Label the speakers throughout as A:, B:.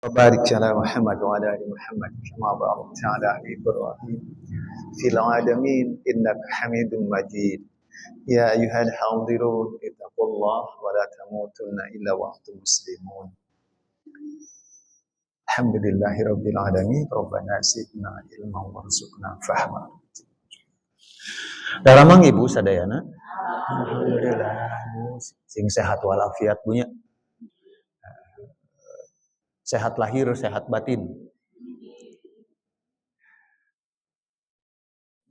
A: وبارك على محمد وعلى ال محمد كما باركت على ال ابراهيم في العالمين انك حميد مجيد. يا ايها الحاضرون اتقوا الله ولا تموتن الا وانتم مسلمون. الحمد لله رب العالمين ربنا زدنا علما وارزقنا فهما. Daramang ibu sadayana. Alhamdulillah sing sehat walafiat punya. Sehat lahir, sehat batin.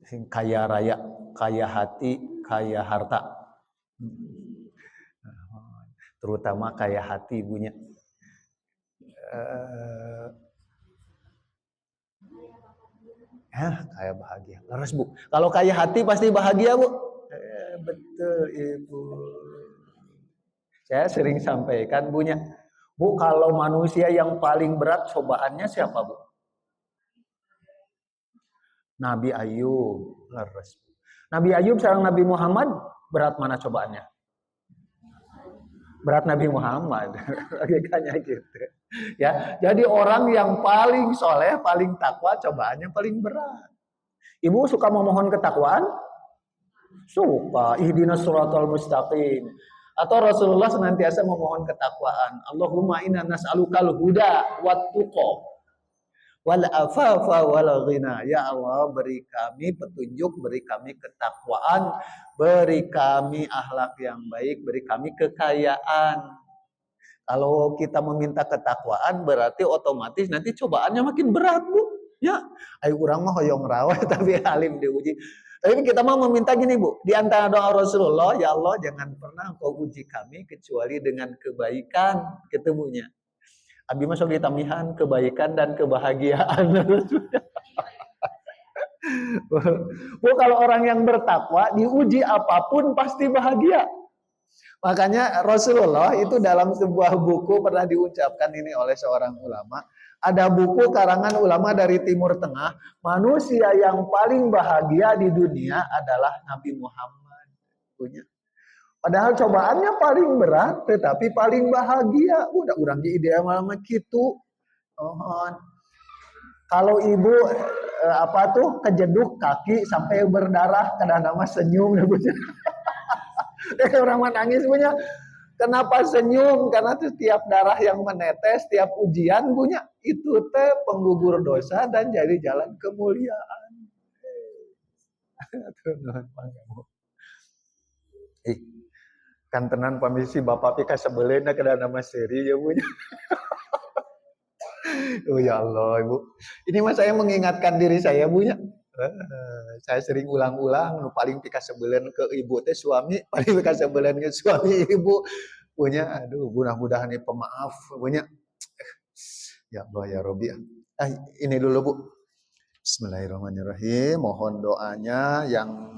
A: Sing kaya raya, kaya hati, kaya harta. Terutama kaya hati ibunya. Kaya bahagia. Laras bu. Kalau kaya hati pasti bahagia bu. Betul ibu. Saya sering sampaikan bunya. Bu, kalau manusia yang paling berat cobaannya siapa bu? Nabi Ayub. Laras. Nabi Ayub sareng Nabi Muhammad berat mana cobaannya? Berat Nabi Muhammad. Logikanya gitu. Ya, jadi orang yang paling soleh, paling takwa, cobaannya paling berat. Ibu suka memohon ketakwaan? Suka. Ihdinas siratal mustaqim. Atau Rasulullah senantiasa memohon ketakwaan. Allahumma inna nas'alukal huda wat tuqa wal afafa wal ghina. Ya Allah, beri kami petunjuk, beri kami ketakwaan, beri kami akhlak yang baik, beri kami kekayaan. Kalau kita meminta ketakwaan berarti otomatis nanti cobaannya makin berat bu. Ya, ayo urang mah hoyong rawa tapi alim diuji. Tapi kita mau meminta gini bu, di antara doa Rasulullah, ya Allah jangan pernah Engkau uji kami kecuali dengan kebaikan ketemunya. Abi mah sok ditamihan kebaikan dan kebahagiaan. Bu, kalau orang yang bertakwa diuji apapun pasti bahagia. Makanya Rasulullah itu dalam sebuah buku pernah diucapkan ini oleh seorang ulama. Ada buku karangan ulama dari Timur Tengah. Manusia yang paling bahagia di dunia adalah Nabi Muhammad. Padahal cobaannya paling berat, tetapi paling bahagia. Udah urang di ideal malam gitu. Kalau ibu kejeduk kaki sampai berdarah, kadang-kadang senyum. Orang nangis punya. Kenapa senyum? Karena setiap darah yang menetes, setiap ujian punya itu teh penggugur dosa dan jadi jalan kemuliaan. Kan tenan pamisi bapak pika sebelena kada nama seri ya punya. Oh ya Allah ibu. Ini mas saya mengingatkan diri saya punya. Saya sering ulang-ulang paling pika sebelen ke ibu teh suami, paling pika sebelen ke suami ibu punya. Aduh, mudah-mudahan ini pemaaf punya. Ya Allah ya Rabbi. Ini dulu Bu. Bismillahirrahmanirrahim. Mohon doanya yang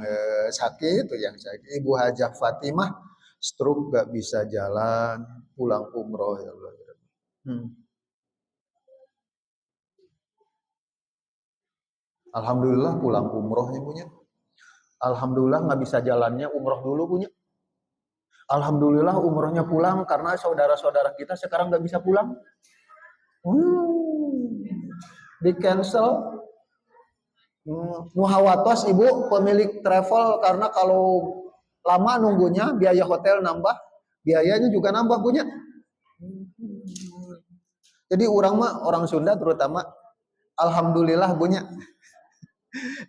A: sakit, Ibu Hajah Fatimah stroke gak bisa jalan, pulang umroh ya Allah. Alhamdulillah pulang umrohnya punya. Alhamdulillah nggak bisa jalannya umroh dulu punya. Alhamdulillah umrohnya pulang karena saudara-saudara kita sekarang nggak bisa pulang. Di cancel. Muhawatos ibu pemilik travel karena kalau lama nunggunya biaya hotel nambah, biayanya juga nambah punya. Jadi orang Sunda terutama alhamdulillah punya.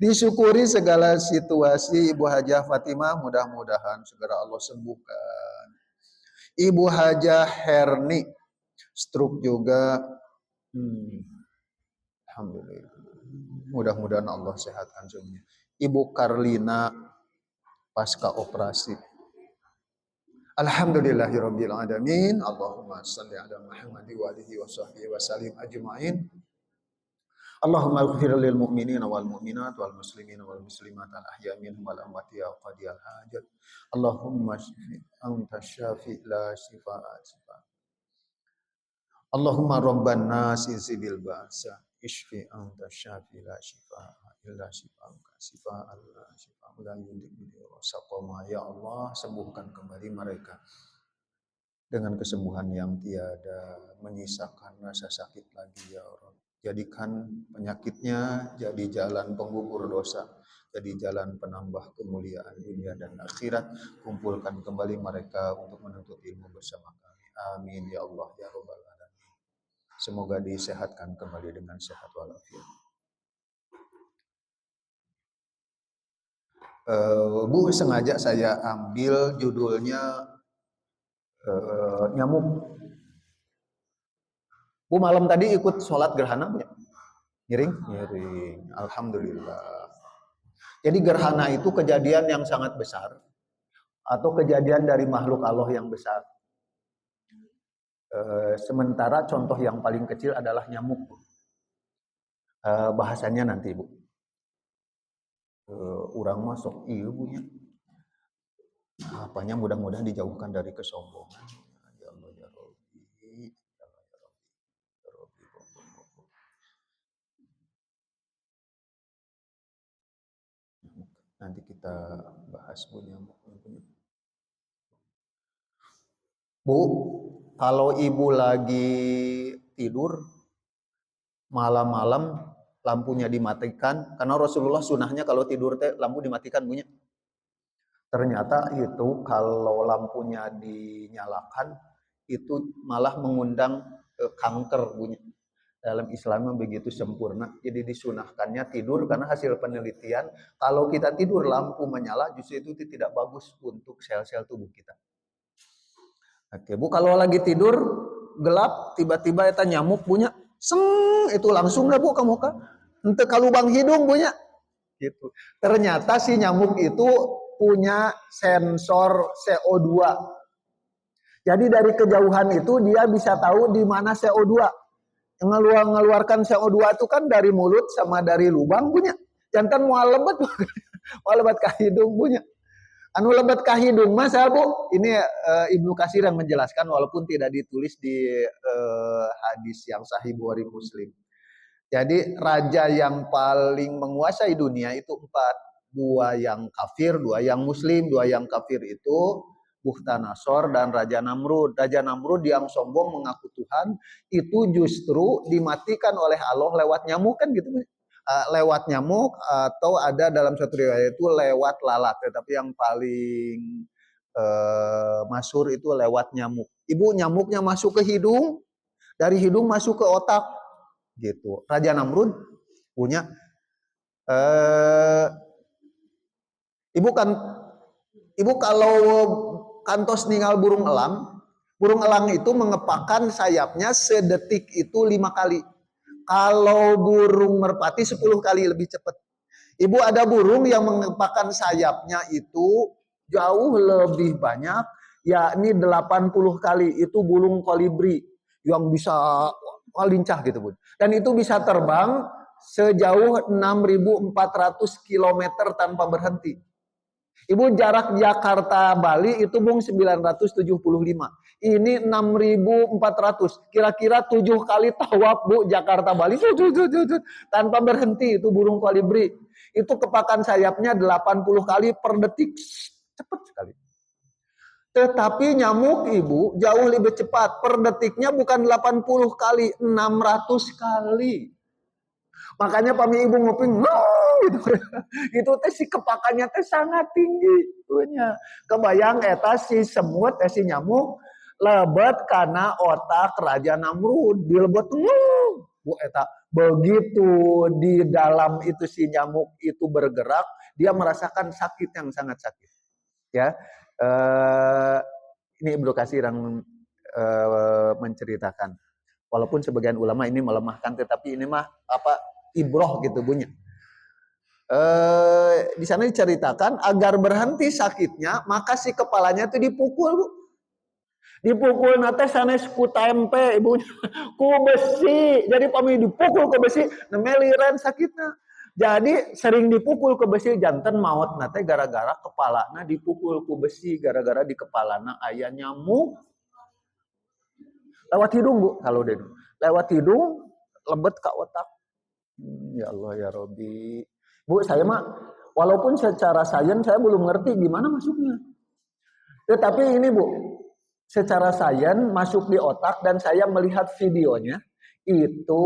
A: Disyukuri segala situasi Ibu Hajah Fatimah, mudah-mudahan segera Allah sembuhkan. Ibu Hajah Herni stroke juga. Alhamdulillah. Mudah-mudahan Allah sehatkan semuanya. Ibu Karlina pasca operasi. Alhamdulillahirabbil alamin. Allahumma shalli ala Muhammad wa alihi wa sahbihi wa sallim ajmain. Allahumma ighfir lil mu'minina wal mu'minat wal muslimina wal muslimat al ahya minhum wal amwati ya qadiyal hajat. Allahumma shfi anta syafi la shifaa shifa. Allahumma rabban nas izbil ba'sa ishfi anta syafi la shifaa illa shifauka shifaa la shifaa la yughadiru saqama. Ya Allah, sembuhkan kembali mereka. dengan kesembuhan yang tiada menyisakan rasa sakit lagi ya Allah. Jadikan penyakitnya jadi jalan penggugur dosa, jadi jalan penambah kemuliaan dunia dan akhirat. Kumpulkan kembali mereka untuk menuntut ilmu bersama kami. Amin ya Allah ya Rabbal alamin. Semoga disehatkan kembali dengan sehat walafiat. Bu, sengaja saya ambil judulnya nyamuk. Bu malam tadi ikut sholat gerhana Bu ya? Ngiring? Ngiring. Alhamdulillah. Jadi gerhana itu kejadian yang sangat besar atau kejadian dari makhluk Allah yang besar. Sementara contoh yang paling kecil adalah nyamuk. Bahasanya nanti Bu. Urang masuk iya Bu nya. Apanya mudah-mudahan dijauhkan dari kesombongan. Ya Allah ya Rabbi. Ya Allah ya Rabbi. Ya Rabbi. Nanti kita bahas Bu nyamuk. Bu, kalau ibu lagi tidur malam-malam lampunya dimatikan, karena Rasulullah sunahnya kalau tidur teh lampu dimatikan bunyi. Ternyata itu kalau lampunya dinyalakan itu malah mengundang kanker bunyi. Dalam Islam begitu sempurna. Jadi disunahkannya tidur karena hasil penelitian kalau kita tidur lampu menyala justru itu tidak bagus untuk sel-sel tubuh kita. Oke, Bu, kalau lagi tidur gelap tiba-tiba eta nyamuk punya itu langsung dah Bu kamu kan ente ka lubang hidung punya gitu. Ternyata si nyamuk itu punya sensor CO2. Jadi dari kejauhan itu dia bisa tahu di mana CO2. Ngeluarkan CO2 itu kan dari mulut sama dari lubang punya. Jantan mau lebet mau lebet ke hidung punya. Anu lebet ka hidung mas Bu, ini Ibnu Katsir yang menjelaskan walaupun tidak ditulis di hadis yang sahih Bukhari Muslim. Jadi raja yang paling menguasai dunia itu 4, 2 yang kafir, 2 yang muslim. 2 yang kafir itu Bukhtanasor dan Raja Namrud. Raja Namrud yang sombong mengaku Tuhan itu justru dimatikan oleh Allah lewat nyamuk kan gitu. Lewat nyamuk atau ada dalam satu riwayat itu lewat lalat, tetapi yang paling masyhur itu lewat nyamuk. Ibu nyamuknya masuk ke hidung, dari hidung masuk ke otak gitu. Raja Namrud punya ibu kalau kantos ninggal burung elang itu mengepakkan sayapnya sedetik itu 5 kali. Kalau burung merpati 10 kali lebih cepat. Ibu ada burung yang mengepakkan sayapnya itu jauh lebih banyak, yakni 80 kali. Itu burung kolibri yang bisa lincah gitu Bun. Dan itu bisa terbang sejauh 6.400 km tanpa berhenti. Ibu jarak Jakarta Bali itu Bung 975. Ini 6.400. Kira-kira 7 kali tawaf Bu Jakarta Bali tanpa berhenti itu burung kolibri. Itu kepakan sayapnya 80 kali per detik. Cepat sekali. Tetapi nyamuk Ibu jauh lebih cepat. Per detiknya bukan 80 kali, 600 kali. Makanya pami ibu nguping gitu. Itu teh si kepakannya teh sangat tinggi punya. Kebayang eta si semut si nyamuk lebet karena otak Raja Namrud dilebet Bu eta begitu di dalam itu si nyamuk itu bergerak dia merasakan sakit yang sangat sakit ya. Ini Ibnu Katsir yang menceritakan walaupun sebagian ulama ini melemahkan tetapi ini mah apa ibroh gitu bunyi. Di sana diceritakan agar berhenti sakitnya maka si kepalanya itu dipukul Bu. Dipukul nate sanes ku tempe ibu ku besi jadi pami dipukul ke besi nemeliran sakitnya. Jadi sering dipukul ke besi janten maut nate gara-gara kepalana dipukul ku besi gara-gara di kepalana aya nyamuk. Lewat hidung Bu kalau den. Lewat hidung lebet ke otak. Ya Allah ya Robbi. Bu, saya mah walaupun secara sains saya belum ngerti gimana masuknya. Tetapi ini Bu, secara sains masuk di otak dan saya melihat videonya itu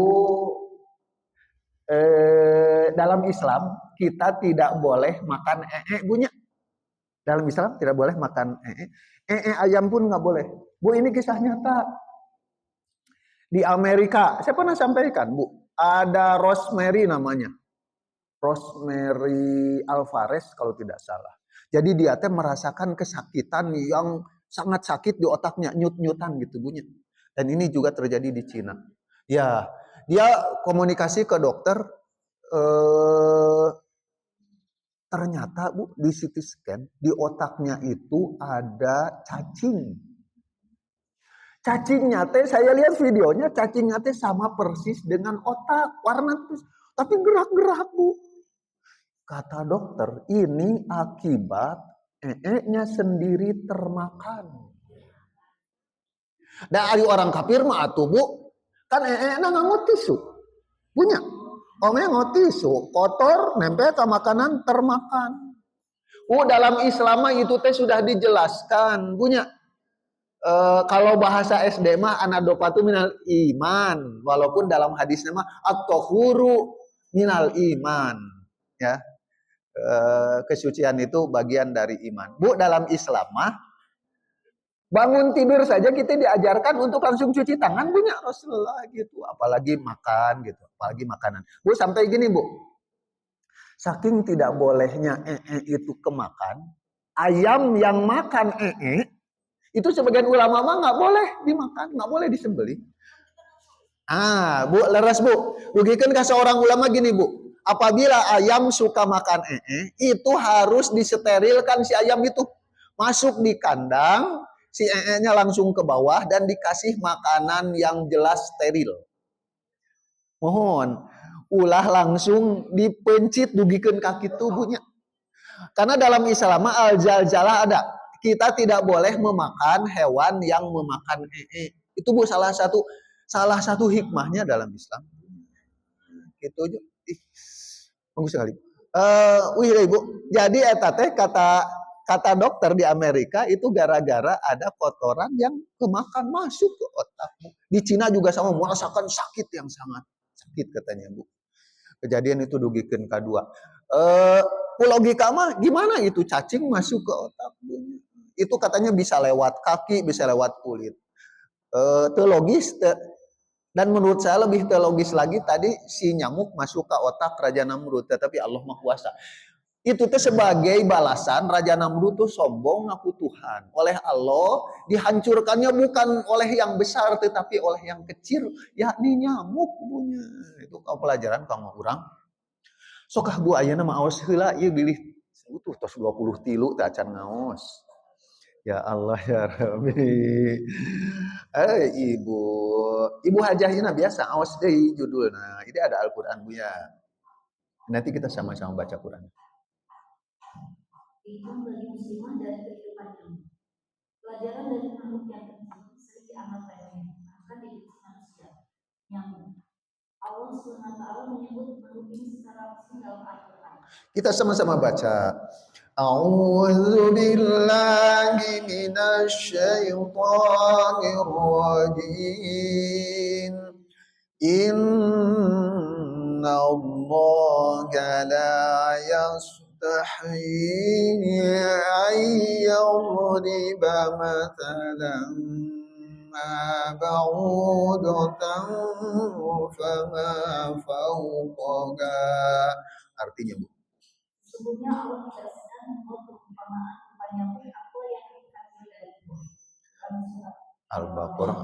A: dalam Islam kita tidak boleh makan bunya. Dalam Islam tidak boleh makan ayam pun nggak boleh. Bu, ini kisah nyata. Di Amerika, saya pernah sampaikan, Bu, ada Rosemary namanya. Rosemary Alvarez kalau tidak salah. Jadi dia teh merasakan kesakitan yang sangat sakit di otaknya, nyut-nyutan gitu bunyi. Dan ini juga terjadi di Cina. Ya, dia komunikasi ke dokter, ternyata Bu di CT scan di otaknya itu ada cacing. Cacingnya teh saya lihat videonya, cacingnya teh sama persis dengan otak, warna terus, tapi gerak-gerak Bu. Kata dokter, ini akibat nya sendiri termakan. Dan ada orang kafir mah atuh Bu, kan nggak ngotisu, punya. Omnya ngotisu, kotor, nempel ke makanan termakan. Dalam Islam itu teh sudah dijelaskan, punya. Kalau bahasa SD mah anadopatu minal iman, walaupun dalam hadisnya mah at-tahuru minal iman, ya. Kesucian itu bagian dari iman. Bu, dalam Islam mah bangun tidur saja kita diajarkan untuk langsung cuci tangan, punya Rasulullah gitu, apalagi makan gitu, apalagi makanan. Bu, sampai gini Bu, saking tidak bolehnya itu kemakan, ayam yang makan itu sebagian ulama mah nggak boleh dimakan, nggak boleh disembelih. Bu, leres Bu, rugikan ke seorang ulama gini Bu, apabila ayam suka makan itu harus disterilkan si ayam itu, masuk di kandang, si nya langsung ke bawah dan dikasih makanan yang jelas steril. Mohon, ulah langsung dipencit dugikan kaki tubuhnya. Karena dalam Islam al-jaljalah ada. Kita tidak boleh memakan hewan yang memakan Itu Bu salah satu hikmahnya dalam Islam. Gitu aja. Bagus sekali. Ibu. Jadi eta teh kata dokter di Amerika itu gara-gara ada kotoran yang kemakan masuk ke otakmu. Di Cina juga sama merasakan sakit yang sangat sakit katanya Bu. Kejadian itu dugikan kedua. Logika mah gimana itu cacing masuk ke otakmu? Itu katanya bisa lewat kaki, bisa lewat kulit. Teologis dan menurut saya lebih teologis lagi tadi si nyamuk masuk ke otak Raja Namrud, tetapi Allah Maha Kuasa. Itu tuh sebagai balasan Raja Namrud tuh sombong ngaku Tuhan. Oleh Allah dihancurkannya bukan oleh yang besar tetapi oleh yang kecil, yakni nyamuk punya. Itu kau pelajaran kamu urang. Sokah Bu ayeuna mah aos heula ieu bilih utuh tos 20 tilu teh acan ngaos. Ya Allah ya Rabbi. Ibu Hajahina biasa awas deui judulna. Ini ada Al-Qur'an Bu ya. Nanti kita sama-sama baca Quran.
B: Itu bagi muslimah dari kehidupan ini. Pelajaran dari makhluk yang kecil sering dianggap remeh, bahkan dibenci manusia. Nyamuk. Allah SWT menyebut makhluk ini secara langsung dalam Al-Quran.
A: Kita sama-sama baca. A'udzu billahi minasy syaithanir rajim. Inna Allaha la yastahyi an yadriba mathalan ma ba'udatan fama fawqaha. Artinya Bu,
B: sesungguhnya Allah tidak sedang membuat perumpamaan kepada apa yang dikasih dari
A: Al-Baqarah.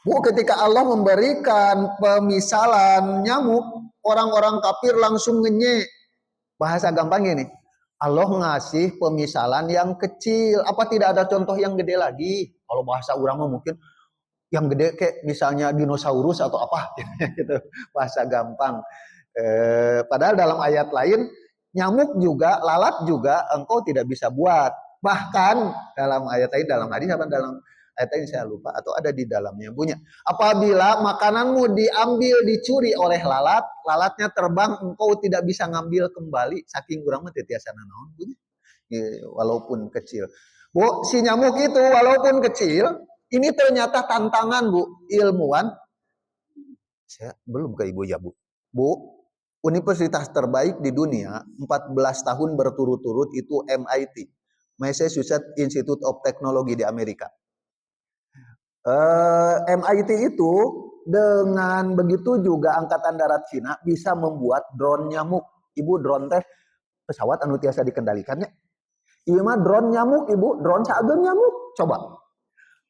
A: Bu, ketika Allah memberikan pemisalan nyamuk, orang-orang kafir langsung ngenyek. Bahasa gampangnya nih, Allah ngasih pemisalan yang kecil. Apa tidak ada contoh yang gede lagi? Kalau bahasa urang mah mungkin yang gede kayak misalnya dinosaurus atau apa gitu. Bahasa gampang. Padahal dalam ayat lain nyamuk juga, lalat juga engkau tidak bisa buat. Bahkan dalam ayat lain, dalam hadis apa dalam ayat lain saya lupa atau ada di dalamnya bunyi. Apabila makananmu diambil dicuri oleh lalat, lalatnya terbang engkau tidak bisa ngambil kembali saking urang mah teu tiasa naon bunyi. Walaupun kecil. Bu, si nyamuk itu walaupun kecil, ini ternyata tantangan Bu, ilmuwan. Saya belum ke Ibu ya Bu. Bu, universitas terbaik di dunia 14 tahun berturut-turut itu MIT, Massachusetts Institute of Technology di Amerika. MIT itu dengan begitu juga Angkatan Darat Cina bisa membuat drone nyamuk. Ibu, drone teh pesawat anu tiasa dikendalikannya. Ieu mah drone nyamuk Ibu, drone sageung nyamuk. Coba.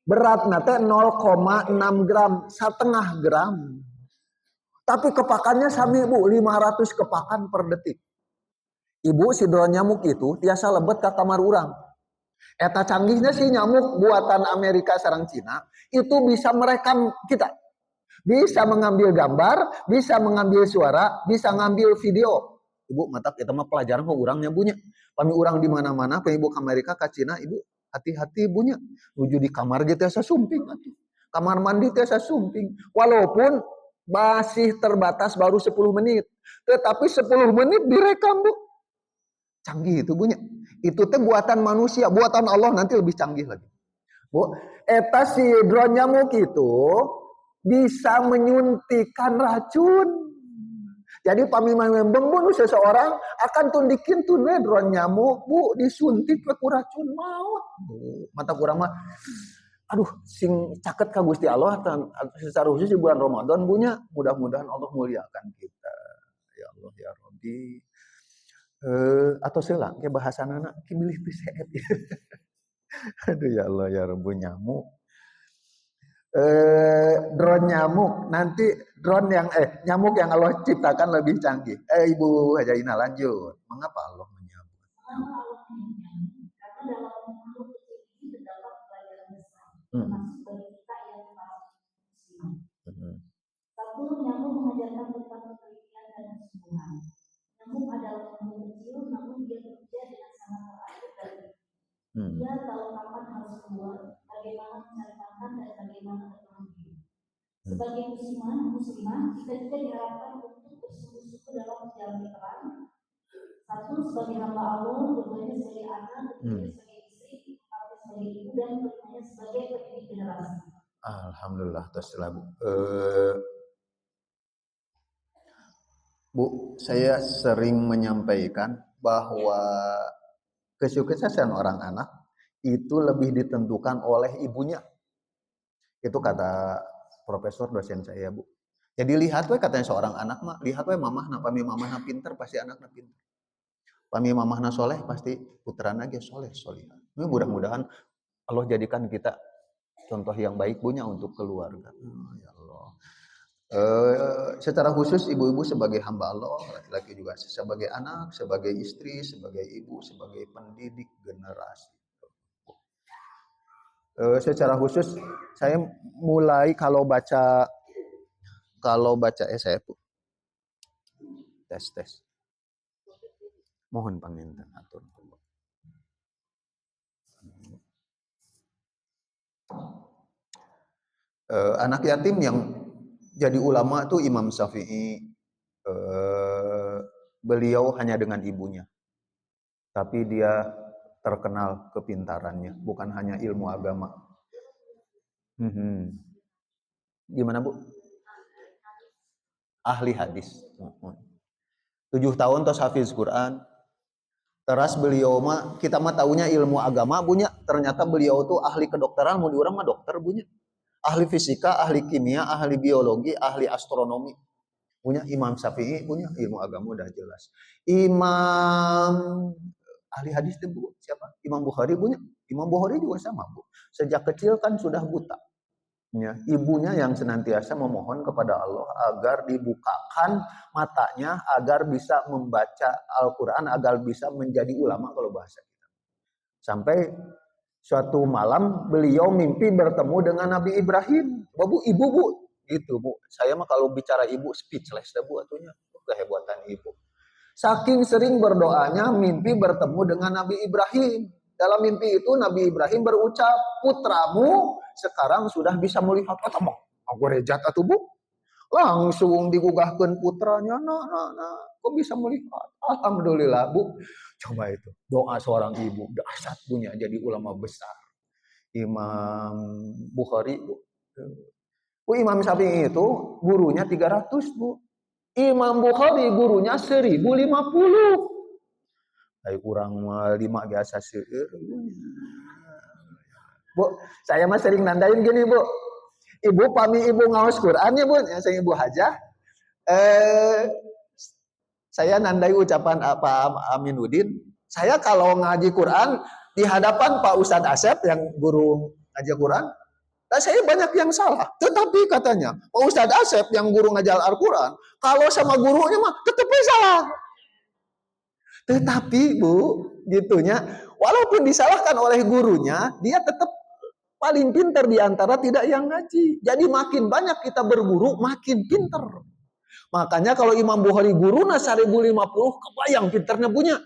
A: Beratna teh 0,6 gram, setengah gram. Tapi kepakannya sami Bu, 500 kepakan per detik. Ibu, si drone nyamuk itu tiasa lebet ke kamar urang. Eta canggihnya si nyamuk buatan Amerika sareng Cina itu bisa merekam kita. Bisa mengambil gambar, bisa mengambil suara, bisa ngambil video. Ibu, mata kita mah pelajaran kok urangnya bunya. Pami urang di mana-mana, pami ibu ke Amerika ke Cina, ibu hati-hati bunya. Nuju di kamar gitu asa sumping atuh. Kamar mandi teh asa sumping. Walaupun masih terbatas baru 10 menit. Tetapi 10 menit direkam, Bu. Canggih itu bunya. Itu teh buatan manusia, buatan Allah nanti lebih canggih lagi. Bu, eta si drone nyamuk itu bisa menyuntikkan racun. Jadi pamiman membunuh seseorang akan tundikin tuh drone nyamuk, Bu, disuntik ke racun maut. Bu, mata kurang mah aduh sing caket ka Gusti Allah secara khusus di bulan Ramadan bunya, mudah-mudahan Allah muliakan kita. Ya Allah ya Rabbi. Atau selang ke bahasanana ki milih piseet. Aduh ya Allah ya Rabbi nyamuk. Drone nyamuk nanti drone yang nyamuk yang Allah ciptakan lebih canggih. Ibu Hajaina lanjut. Mengapa Allah menyambut?
B: Karena dalam makhluk kecil ini terdapat pelajaran besar, termasuk bagi kita yang para muslim. Satu, nyamuk mengajarkan tentang ketelitian dan kesungguhan. Nyamuk adalah makhluk kecil, namun dia bekerja dengan sangat teratur dan dia tahu kapan harus keluar, bagaimana mencari makan dan bagaimana bertahan hidup. Sebagai muslimah, kita juga diharapkan untuk bersungguh-sungguh dalam menjalani peran. Satu, sebagai hamba Allah, keduanya sebagai anak, ketiga sebagai istri, keempat sebagai ibu, dan kelimanya sebagai pendidik generasi.
A: Alhamdulillah, teruslah Bu. Bu, saya sering menyampaikan bahwa kesuksesan orang anak itu lebih ditentukan oleh ibunya. Itu kata profesor dosen saya, Bu. Jadi lihat we katanya seorang anak mah, lihat we mamahna, pami mamahna pinter pasti anaknya pinter. Pami mamahna soleh pasti putrana ge soleh solihah. Ini mudah-mudahan Allah jadikan kita contoh yang baik punya untuk keluarga. Ya Allah. Secara khusus ibu-ibu sebagai hamba Allah, laki-laki juga sebagai anak, sebagai istri, sebagai ibu, sebagai pendidik generasi. Secara khusus saya mulai kalau baca saya tes. Mohon panginten atur. Anak yatim yang jadi ulama tuh Imam Syafi'i, beliau hanya dengan ibunya, tapi dia terkenal kepintarannya, bukan hanya ilmu agama. Gimana Bu? Ahli hadis. 7 tahun tos hafiz Quran. Teras beliau mah kita mah taunya ilmu agama bunya, ternyata beliau tuh ahli kedokteran, mau diurang mah dokter bunya. Ahli fisika, ahli kimia, ahli biologi, ahli astronomi. Punya Imam Syafi'i, punya ilmu agama udah jelas. Imam ahli hadis itu Bu, siapa? Imam Bukhari punya. Imam Bukhari juga sama Bu. Sejak kecil kan sudah buta. Ya, ibunya yang senantiasa memohon kepada Allah agar dibukakan matanya, agar bisa membaca Al-Quran, agar bisa menjadi ulama kalau bahasa kita. Sampai suatu malam beliau mimpi bertemu dengan Nabi Ibrahim. Bu, ibu Bu, gitu Bu. Saya mah kalau bicara ibu speechless dah Bu atunya. Kehebatan ibu. Saking sering berdoanya mimpi bertemu dengan Nabi Ibrahim. Dalam mimpi itu Nabi Ibrahim berucap, putramu sekarang sudah bisa melihat. Aku rejat atuh Bu. Langsung digugahkan putranya. Nah, kok bisa melihat? Alhamdulillah Bu. Coba itu, doa seorang ibu dahsyat punya jadi ulama besar. Imam Bukhari, Bu. Imam Syafi'i itu gurunya 300, Bu. Imam Bukhari gurunya 1050. Kayak kurang 5 biasa seueur. Bu, saya mah sering nandain gini, Bu. Ibu pami ibu ngaos Quran ya, Bu. Ya, saya Ibu Hajah. Saya nandai ucapan Pak Aminuddin. Saya kalau ngaji Quran di hadapan Pak Ustadz Asep yang guru ngaji Quran, nah saya banyak yang salah. Tetapi katanya Pak Ustadz Asep yang guru ngajar Al-Quran, kalau sama gurunya mah tetap salah. Tetapi Bu, gitunya, walaupun disalahkan oleh gurunya, dia tetap paling pintar di antara tidak yang ngaji. Jadi makin banyak kita berguru, makin pintar. Makanya kalau Imam Bukhari guru 1050, kebayang pinternya punya.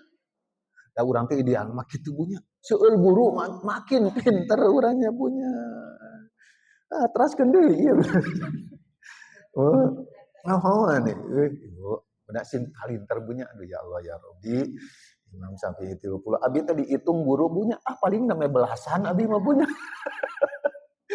A: Ya orang tuh ideal makin itu punya. Seueur guru makin pinter orangnya punya. Terus deui ieu. Oh, nih. Ibu, benak sing kalinter punya. Aduh ya Allah ya Rabbi. Imam Syafi'i 30. Abi tadi dihitung guru punya. Paling namanya belasan abi mah punya.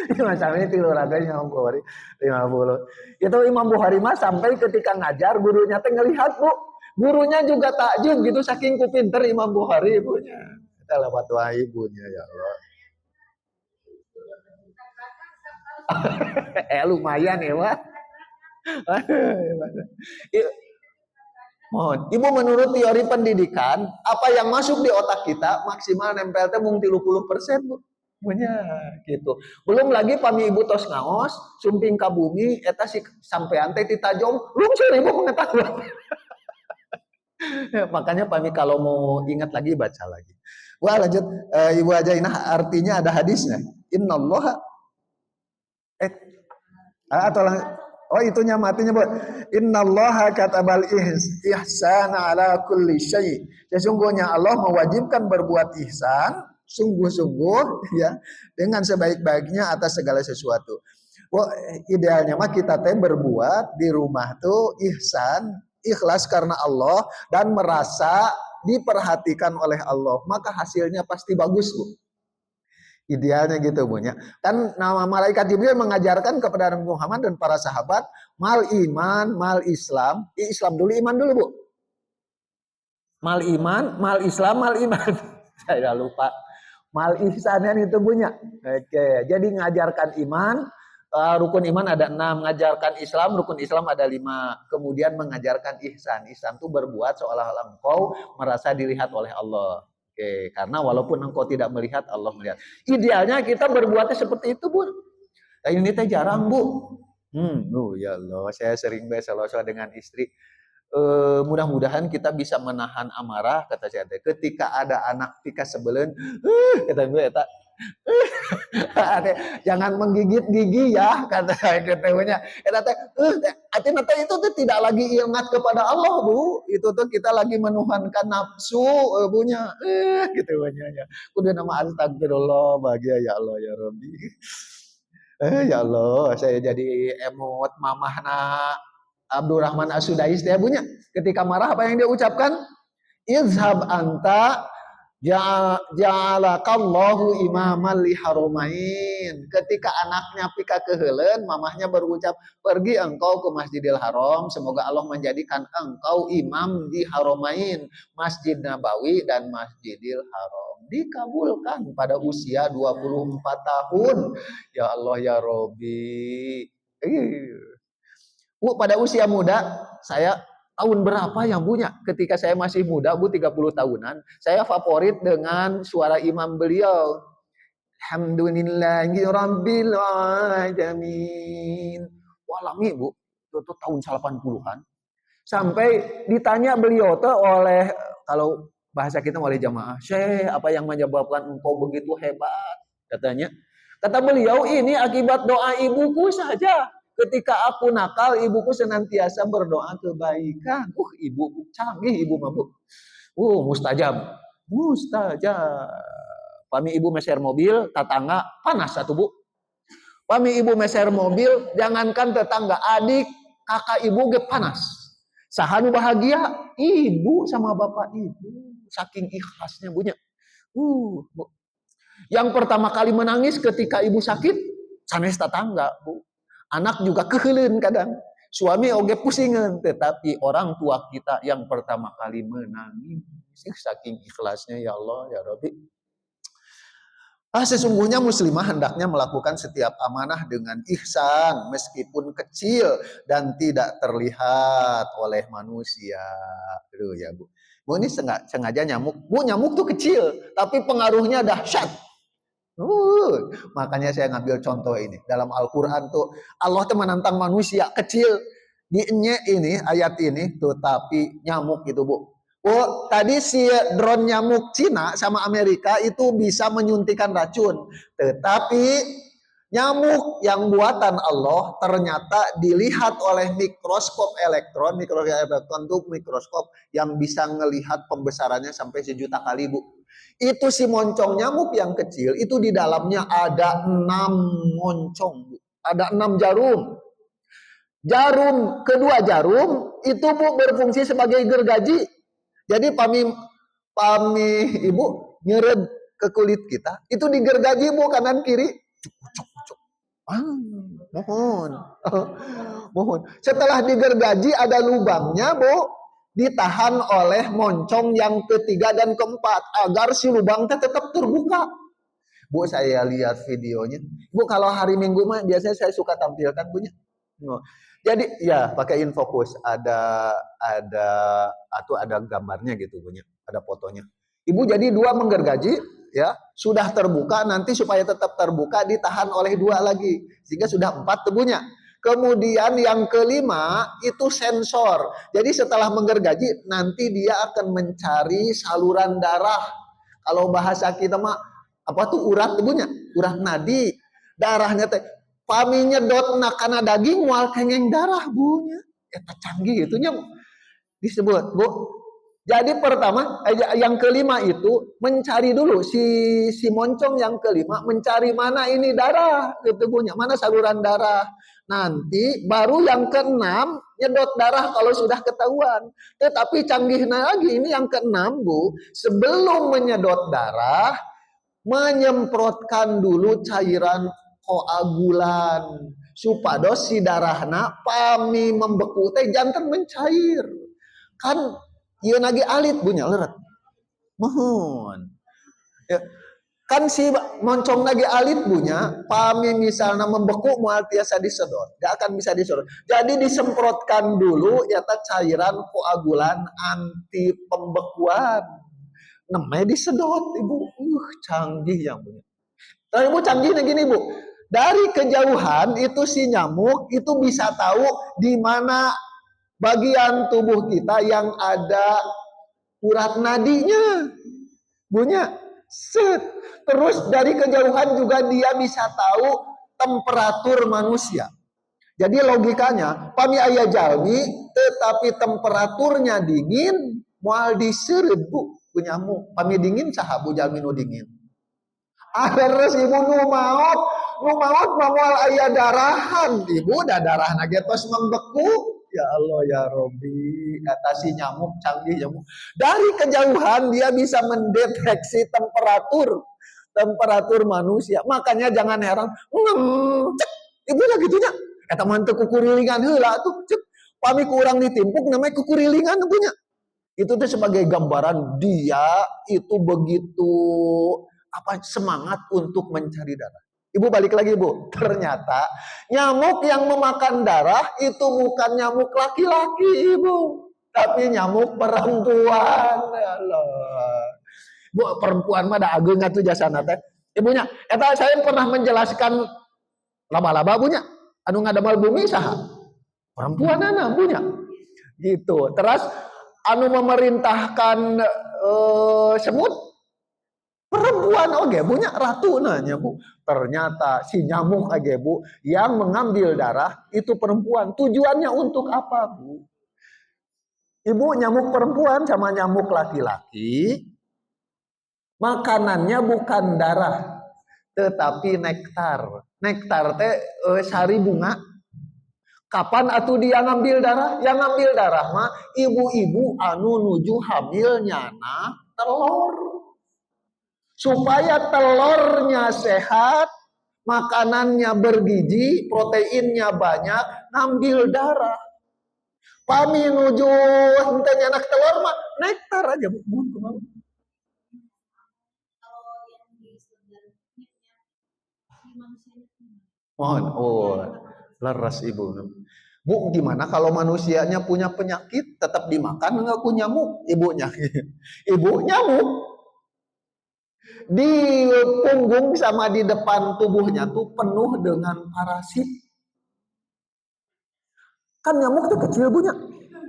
A: Imam Syafi'i 300, Imam Bukhari 50. Itu Imam Bukhari mah sampai ketika ngajar gurunya teh ngelihat, Bu. Gurunya juga takjub gitu saking ku pinter Imam Bukhari ibunya. Kita lewat doa ibunya ya Allah. Lumayan ya, Pak. Mohon. Ibu menurut teori pendidikan, apa yang masuk di otak kita maksimal nempel teh mung 30%, Bu. Punya gitu. Belum lagi pami ibu tos ngaos, sumping ka bumi eta si sampean teh ti tajong, lungsur ibu pengetahuan. Makanya pami kalau mau ingat lagi baca lagi. Wah lanjut, Ibu Ajainah, artinya ada hadisnya. Innallaha oh itunya matinya, Bu. Innallaha katabal ihsana ala kulli syai'. Sesungguhnya Allah mewajibkan berbuat ihsan sungguh-sungguh ya dengan sebaik-baiknya atas segala sesuatu. Idealnya mah kita teh berbuat di rumah tuh ihsan, ikhlas karena Allah dan merasa diperhatikan oleh Allah, maka hasilnya pasti bagus, Bu. Idealnya gitu, Bu. Kan nama malaikat Jibril mengajarkan kepada Nabi Muhammad dan para sahabat, mal iman, mal Islam. Islam dulu, iman dulu, Bu. Mal iman, mal Islam, mal iman. Saya lupa. Mal ihsanan itu punya. Oke, jadi ngajarkan iman, rukun iman ada 6, ngajarkan Islam, rukun Islam ada 5, kemudian mengajarkan ihsan. Ihsan itu berbuat seolah-olah engkau merasa dilihat oleh Allah. Oke, karena walaupun engkau tidak melihat, Allah melihat. Idealnya kita berbuatnya seperti itu, Bu. Ini teh jarang, Bu. Ya Allah, saya sering berselo-selo dengan istri. Mudah-mudahan kita bisa menahan amarah, kata saya teh. Ketika ada anak pika sebelen, kata gue eta, jangan menggigit gigi ya, kata ketewanya. Eta teh, artinya itu tuh tidak lagi ingat kepada Allah, Bu. Itu tuh kita lagi menuhankan nafsu, punya, ketewanya ya. Kudu nama astagfirullah, bahagia ya Allah ya Rabbi. Ya Allah, saya jadi emot mamahna Abdurrahman As-Sudais dia punya. Ketika marah apa yang dia ucapkan? Izhab anta ja'alakallahu imaman li haromain. Ketika anaknya pika keheuleun, mamahnya berucap, pergi engkau ke Masjidil Haram, semoga Allah menjadikan engkau imam di haromain, Masjid Nabawi dan Masjidil Haram. Dikabulkan pada usia 24 tahun. Ya Allah ya Robbi. Bu, pada usia muda, saya tahun berapa yang punya? Ketika saya masih muda, Bu, 30 tahunan, saya favorit dengan suara imam beliau. Alhamdulillahi rabbil alamin. Walami, Bu, itu tahun 80-an. Sampai ditanya beliau tuh oleh, kalau bahasa kita oleh jamaah, Syekh, apa yang menyebabkan engkau begitu hebat? Katanya. Kata beliau, ini akibat doa ibuku saja. Ketika aku nakal, ibuku senantiasa berdoa kebaikan. Ibu canggih, ibu mabuk. Mustajab. Pami ibu meser mobil, tetangga panas satu, Bu. Pami ibu meser mobil, jangankan tetangga, adik, kakak ibu ge panas. Sahanu bahagia, ibu sama bapak ibu. saking ikhlasnya Bu nya. Bu. Yang pertama kali menangis ketika ibu sakit, sanes tetangga, Bu. Anak juga keheuleun kadang. Suami oge pusingan, tetapi orang tua kita yang pertama kali menangis. Saking ikhlasnya, ya Allah, ya Rabbi. Sesungguhnya muslimah hendaknya melakukan setiap amanah dengan ihsan, meskipun kecil dan tidak terlihat oleh manusia. Aduh ya Bu. Bu ini sengaja nyamuk. Bu, nyamuk tuh kecil, tapi pengaruhnya dahsyat. Makanya saya ngambil contoh ini. Dalam Al-Quran tuh, Allah tuh menantang manusia kecil. Di ini, ayat ini tuh, tapi nyamuk gitu Bu. Oh, tadi si drone nyamuk Cina sama Amerika itu bisa menyuntikkan racun. Tetapi nyamuk yang buatan Allah ternyata dilihat oleh mikroskop elektron itu mikroskop yang bisa melihat pembesarannya sampai 1.000.000 kali Bu. Itu si moncong nyamuk yang kecil itu di dalamnya ada 6 moncong Bu. Ada 6 jarum. Kedua jarum itu Bu berfungsi sebagai gergaji. Jadi pami ibu nyeret ke kulit kita, itu digergaji Bu kanan kiri. Cuk. Mohon. Setelah digergaji ada lubangnya Bu, ditahan oleh moncong yang ketiga dan keempat agar si lubang tetap terbuka. Bu, saya lihat videonya. Bu, kalau hari Minggu mah biasanya saya suka tampilkan Bu nya. Jadi ya pakai infocus ada gambarnya gitu punya, ada fotonya. Ibu jadi 2 menggergaji ya, sudah terbuka, nanti supaya tetap terbuka ditahan oleh 2 lagi sehingga sudah 4 tubuhnya. Kemudian yang kelima itu sensor. Jadi setelah menggergaji nanti dia akan mencari saluran darah. Kalau bahasa kita mah apa tuh urat tubuhnya, urat nadi. Darahnya teh pami nyedot kana daging moal kengeng darah Bu nya. Eta canggih itunya disebut Bu. Jadi pertama yang kelima itu mencari dulu si moncong yang kelima mencari mana ini darah gitu Bu nya, mana saluran darah. Nanti baru yang keenam nyedot darah kalau sudah ketahuan. Tetapi canggihnya lagi ini yang keenam Bu, sebelum menyedot darah menyemprotkan dulu cairan koagulan supados si darahna pami membeku teh jantan mencair kan ieu nage alit Bu nya leureut mohon ya, kan si moncong nage alit Bu nya pami misalnya membeku moal tiasa disedot gak akan bisa disedot jadi disemprotkan dulu eta cairan koagulan anti pembekuan namanya disedot Ibu canggih yang Bu. Tapi Bu canggihnya gini Bu, dari kejauhan itu si nyamuk itu bisa tahu di mana bagian tubuh kita yang ada urat nadinya. Bunya set. Terus dari kejauhan juga dia bisa tahu temperatur manusia. Jadi logikanya, pami aya jalmi tetapi temperaturnya dingin, moal diseureut Bu, ku nyamuk. Pami dingin saha Bu jalmi nu dingin. Akhirnya ibu nu maot moal aya darahan ibu da darah nage tos membeku ya Allah ya Robbi kata si nyamuk canggih nyamuk dari kejauhan dia bisa mendeteksi temperatur manusia makanya jangan heran cek ibu lah gitunya eta mah teu kukurilingan heula tuh cek pami ku urang ditimpuk namanya kukurilingan punya itu tuh sebagai gambaran dia itu begitu semangat untuk mencari darah. Ibu balik lagi Bu, ternyata nyamuk yang memakan darah itu bukan nyamuk laki-laki Ibu, tapi nyamuk perempuan. Ya Allah. Bu, perempuan mah da ageung atuh jasana teh. Ibunya, eta saya pernah menjelaskan laba-laba bunya, anu ngadamel bumi saha? Perempuanana bunya. Gitu. Terus anu memerintahkan semut perempuan oge punya ratu nanya Bu. Ternyata si nyamuk oge Bu yang mengambil darah itu perempuan. Tujuannya untuk apa Bu? Ibu nyamuk perempuan sama nyamuk laki-laki makanannya bukan darah tetapi nektar. Nektar teh sari bunga. Kapan atuh dia ngambil darah? Yang ngambil darah mah ibu-ibu anu nuju hamil nyana telur. Supaya telurnya sehat, makanannya bergizi, proteinnya banyak, ngambil darah. Pami nuju hentenya anak telur mah nektar aja bu. Mohon, leres ibu. Bu, gimana kalau manusianya punya penyakit tetap dimakan nggak punya nyamuk ibunya? Ibu nyamuk di punggung sama di depan tubuhnya tuh penuh dengan parasit. Kan nyamuk itu kecil punya,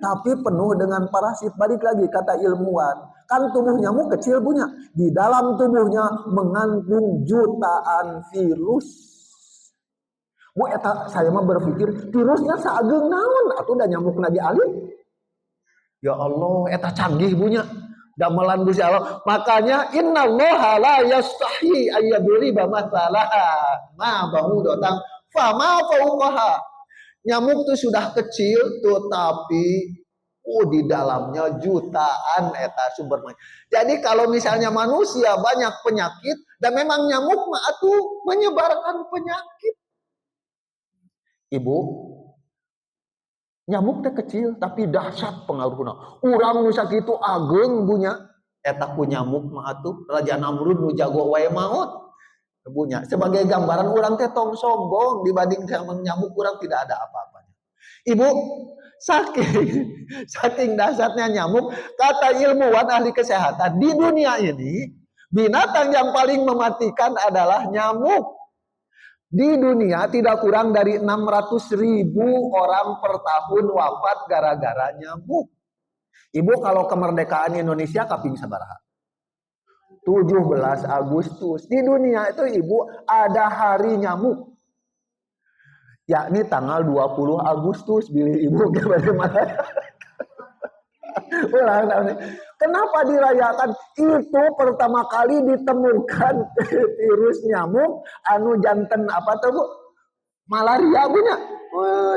A: tapi penuh dengan parasit. Balik lagi kata ilmuwan, kan tubuh nyamuk kecil punya, di dalam tubuhnya mengandung jutaan virus. Bu eta saya mah berpikir virusnya sageung naon atuh da nyamuk lagi alih. Ya Allah, eta canggih punya. Damelan Gusti Allah. Makanya innallaha la yastahi ayyadriba matsalah ma ba'udatan fama fawqaha. Nyamuk tuh sudah kecil tuh tapi di dalamnya jutaan eta sumber. Jadi kalau misalnya manusia banyak penyakit dan memang nyamuk mah atuh menyebarkan penyakit. Ibu, nyamuk teh kecil tapi dahsyat pengaruhna. Urang nu sakitu ageng bunya eta ku nyamuk mah atuh Raja Namrud nu jago wae maot. Bunya sebagai gambaran urang teh tong sombong dibanding sama nyamuk urang tidak ada apa-apanya. Ibu, saking dahsyatnya nyamuk, kata ilmuwan ahli kesehatan di dunia ini binatang yang paling mematikan adalah nyamuk. Di dunia tidak kurang dari 600.000 orang per tahun wafat gara-gara nyamuk. Ibu kalau kemerdekaan Indonesia kaping sabaraha? 17 Agustus. Di dunia itu ibu ada hari nyamuk. Yakni tanggal 20 Agustus. Bilih ibu bagaimana? Kenapa dirayakan? Itu pertama kali ditemukan virus nyamuk anu janten apa tuh Bu? Malaria punya.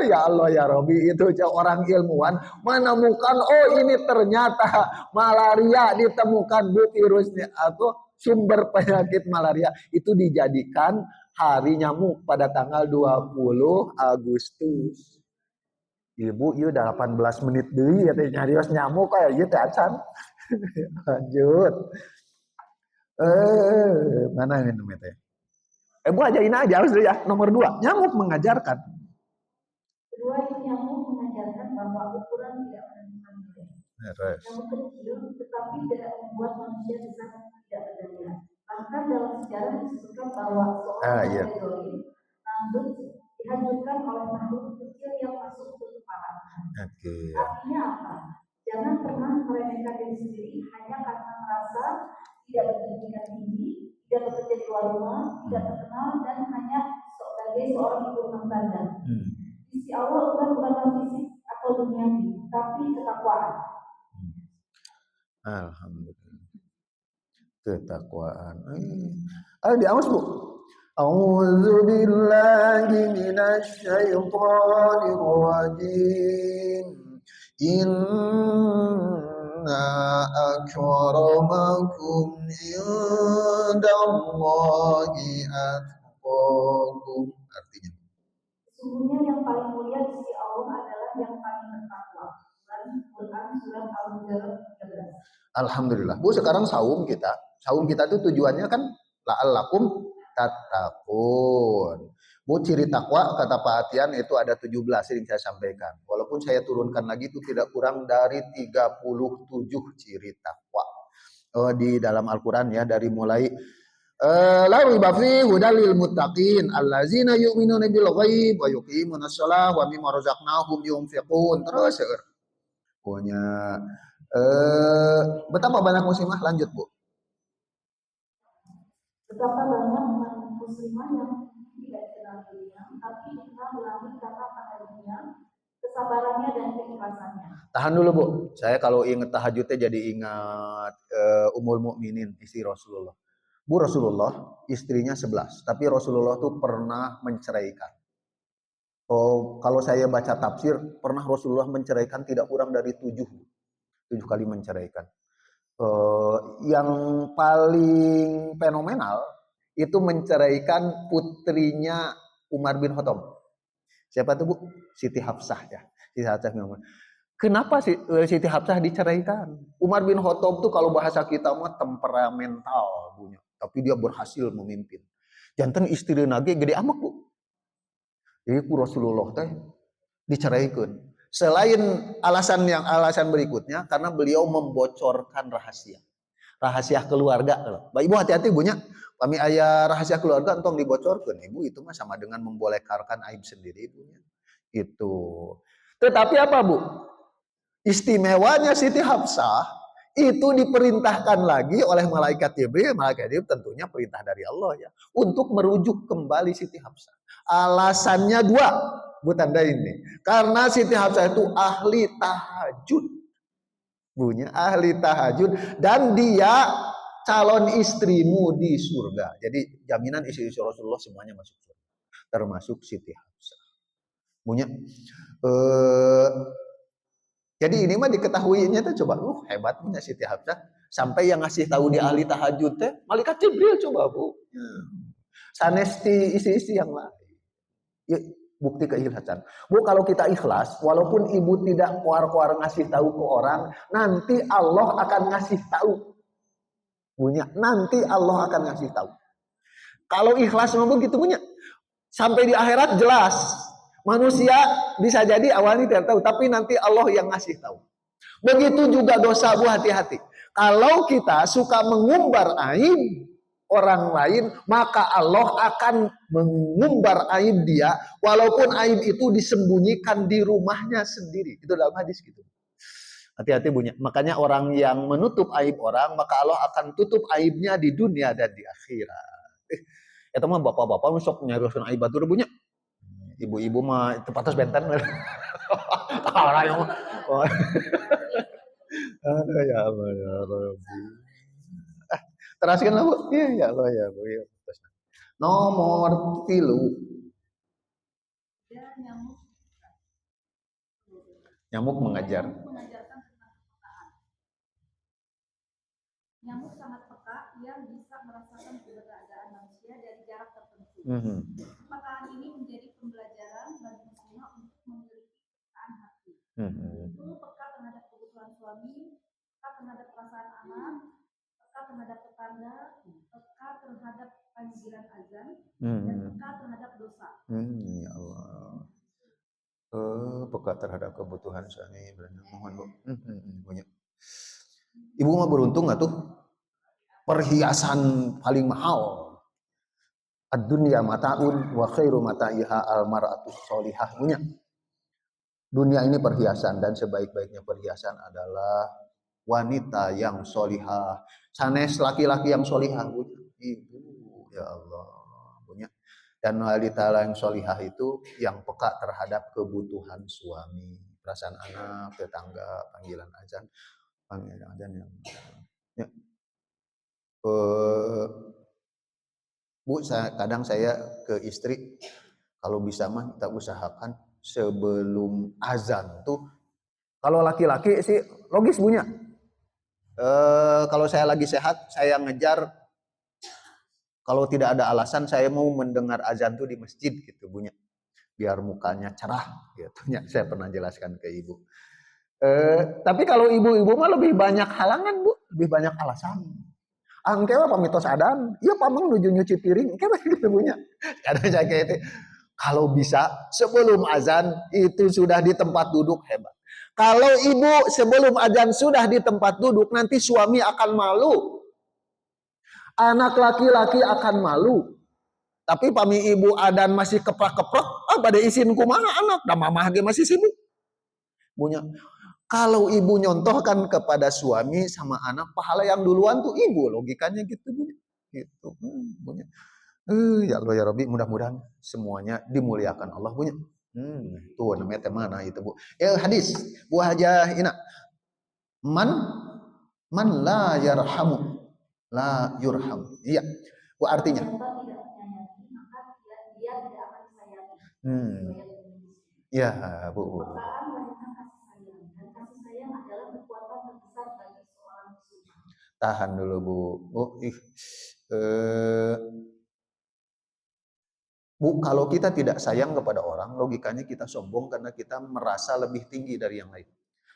A: Ya Allah ya Robi, itu orang ilmuwan menemukan ini ternyata malaria ditemukan Bu, virusnya atau sumber penyakit malaria itu dijadikan hari nyamuk pada tanggal 20 Agustus. Ibu, iya udah 18 menit dulu ya nyarios nyamuk kayak gitu acan. Lanjut. Mana ini namanya? Bu ajain aja harus ya. Nomor 2, nyamuk mengajarkan.
B: Kedua, itu nyamuk mengajarkan bahwa ukuran tidak menentukan nilai. Nyamuk kecil, tetapi tidak membuat manusia bisa tidak berdaya. Bahkan dalam sejarah disebutkan bahwa seorang Napoleon Namun dihancurkan oleh makhluk kecil yang masuk ke kepalanya. Artinya apa? Jangan pernah meremehkan diri sendiri hanya karena merasa tidak berpendidikan tinggi, tidak bekerja di luar rumah, tidak terkenal, dan hanya sebagai seorang ibu rumah tangga. Sisi Allah bukan fisik atau duniawi, tapi ketakwaan.
A: Alhamdulillah. Ketakwaan. Ayo diawas Bu. A'udzu billahi minasy syaithanir rajim. Inna akramakum indallahi atqakum. Artinya
B: sesungguhnya yang paling mulia di sisi Allah adalah yang paling bertakwa. Quran surat Al-Mujaddid 13.
A: Alhamdulillah. Bu, sekarang saum kita. Saum kita itu tujuannya kan la'allakum tattaqun. Bu, ciri takwa kata Pak Atian itu ada 17 sering saya sampaikan. Walaupun saya turunkan lagi itu tidak kurang dari 37 ciri takwa di dalam Al-Qur'an ya, dari mulai la riba fi hudalil muttaqin allazina yu'minuna bil ghaib wa yuqimunas shalah wa mimma razaqnahum yunfiqun. Terus punya betapa banyak muslimah, lanjut Bu.
B: Betapa banyak muslimah yang tidak dikenal dunia, tapi dikenal melalui kata-kata dunia, kesabarannya dan keikhlasannya.
A: Tahan dulu Bu, saya kalau ingat tahajudnya jadi ingat Ummul Mukminin, istri Rasulullah. Bu, Rasulullah istrinya 11, tapi Rasulullah tuh pernah menceraikan. Kalau saya baca tafsir, pernah Rasulullah menceraikan tidak kurang dari 7 kali menceraikan. Yang paling fenomenal itu menceraikan putrinya Umar bin Khattab. Siapa tuh Bu? Siti Hafsah ya. Siti Hafsah bin Umar. Kenapa Siti Hafsah diceraikan? Umar bin Khattab tuh kalau bahasa kita mah temperamental punya, tapi dia berhasil memimpin. Jantan istri nage gede amak Bu. Jadi Rasulullah teh diceraikan. Selain alasan berikutnya karena beliau membocorkan rahasia keluarga. Bapak Ibu hati-hati punya. Kami ayah rahasia keluarga entong dibocorkan. Ibu itu mah sama dengan membolehkan aib sendiri ibunya. Itu. Tetapi apa Bu? Istimewanya Siti Hafsah itu diperintahkan lagi oleh malaikat Jibril. Malaikat Jibril tentunya perintah dari Allah ya. Untuk merujuk kembali Siti Hafsah. Alasannya dua. Bu tanda ini. Karena Siti Hafsah itu ahli tahajud. Punya ahli tahajud. Dan dia calon istrimu di surga. Jadi jaminan istri Rasulullah semuanya masuk surga. Termasuk Siti Hafsah. Punya jadi ini mah diketahuinya tuh coba hebat punya Siti Hafsah sampai yang ngasih tahu di ahli tahajud teh malaikat Jibril coba Bu. Sanesti isi-isi yang lain. Ya, bukti keikhlasan. Bu kalau kita ikhlas walaupun ibu tidak keluar-keluar ngasih tahu ke orang, nanti Allah akan ngasih tahu. Punya nanti Allah akan ngasih tahu. Kalau ikhlas memang begitu punya. Sampai di akhirat jelas. Manusia bisa jadi awalnya tidak tahu, tapi nanti Allah yang ngasih tahu. Begitu juga dosa Bu, hati-hati. Kalau kita suka mengumbar aib orang lain, maka Allah akan mengumbar aib dia, walaupun aib itu disembunyikan di rumahnya sendiri. Itu dalam hadis gitu. Hati-hati bunyi. Makanya orang yang menutup aib orang, maka Allah akan tutup aibnya di dunia dan di akhirat. Itu mah bapak-bapak sok nyaroskeun aib batur bunyi. Ibu-ibu mah tepatos benten. Orang yang aduh ya Allah ya Rabbi. Teraskan lah Bu. Iya ya Allah ya Bu. Ya. Nomor 3. Nyamuk mengajar.
B: Nyamuk sangat peka yang bisa merasakan keberadaan manusia dari jarak tertentu. Kepekaan ini menjadi pembelajaran bagi muslimah untuk memiliki kepekaan hati. Itu peka terhadap kebutuhan suami, peka terhadap perasaan anak, peka terhadap tetangga, peka terhadap panggilan azan, dan peka terhadap dosa.
A: Ya Allah. Peka terhadap kebutuhan suami. Mohon Bu. Punya. Ibu mah beruntung nggak tuh? Perhiasan paling mahal. Ad-dunya mata'un wa khairu mata'iha al-mar'atu sholihah. Punya. Dunia ini perhiasan dan sebaik-baiknya perhiasan adalah wanita yang sholihah. Sanes laki-laki yang sholihah. Ibu, ya Allah. Punya. Dan wanita yang sholihah itu yang peka terhadap kebutuhan suami, perasaan anak, tetangga, panggilan azan yang ya. Bu, kadang saya ke istri kalau bisa mah kita usahakan sebelum azan tuh. Kalau laki-laki sih logis punya. Kalau saya lagi sehat, saya ngejar. Kalau tidak ada alasan, saya mau mendengar azan tuh di masjid gitu punya. Biar mukanya cerah gitu. Saya pernah jelaskan ke ibu. Tapi kalau ibu-ibu mah lebih banyak halangan Bu, lebih banyak alasan. Angkewa pamitos adan, iya pamang nuju nyuci piring, kayak gitu punya. Kadang saya kayak itu. Kalau bisa sebelum azan itu sudah di tempat duduk hebat. Kalau ibu sebelum azan sudah di tempat duduk, nanti suami akan malu. Anak laki-laki akan malu. Tapi pami ibu adan masih keprek-keprek, pada izin kumaha anak, dah mamah ge masih sibuk. Punya. Kalau ibu nyontohkan kepada suami sama anak, pahala yang duluan tuh ibu, logikanya gitu punya. Gitu. Punya. Ya Allah ya Rabbi, mudah-mudahan semuanya dimuliakan Allah punya. Tuh namanya mana itu Bu. Hadis Bu Hajah Ina. Man la yarhamu la yurham. Iya. Bu artinya. Ya, Bu. Tahan dulu Bu. Eh, Bu, kalau kita tidak sayang kepada orang, logikanya kita sombong karena kita merasa lebih tinggi dari yang lain.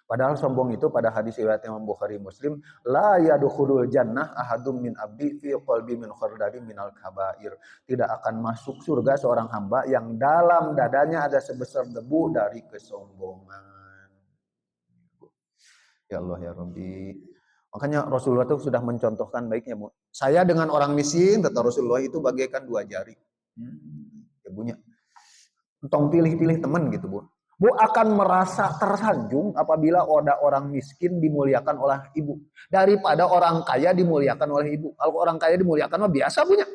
A: Padahal sombong itu pada hadis riwayat Imam Bukhari Muslim, la yadkhulul jannah ahadum min abdi fi qalbi min khardali minal kabair. Tidak akan masuk surga seorang hamba yang dalam dadanya ada sebesar debu dari kesombongan. Ya Allah ya Rabbi. Makanya Rasulullah itu sudah mencontohkan baiknya, Bu. Saya dengan orang miskin, kata Rasulullah itu bagaikan 2 jari. Ya punya. Tong pilih-pilih teman gitu, Bu. Bu akan merasa tersanjung apabila ada orang miskin dimuliakan oleh ibu. Daripada orang kaya dimuliakan oleh ibu. Kalau orang kaya dimuliakan mah biasa punya.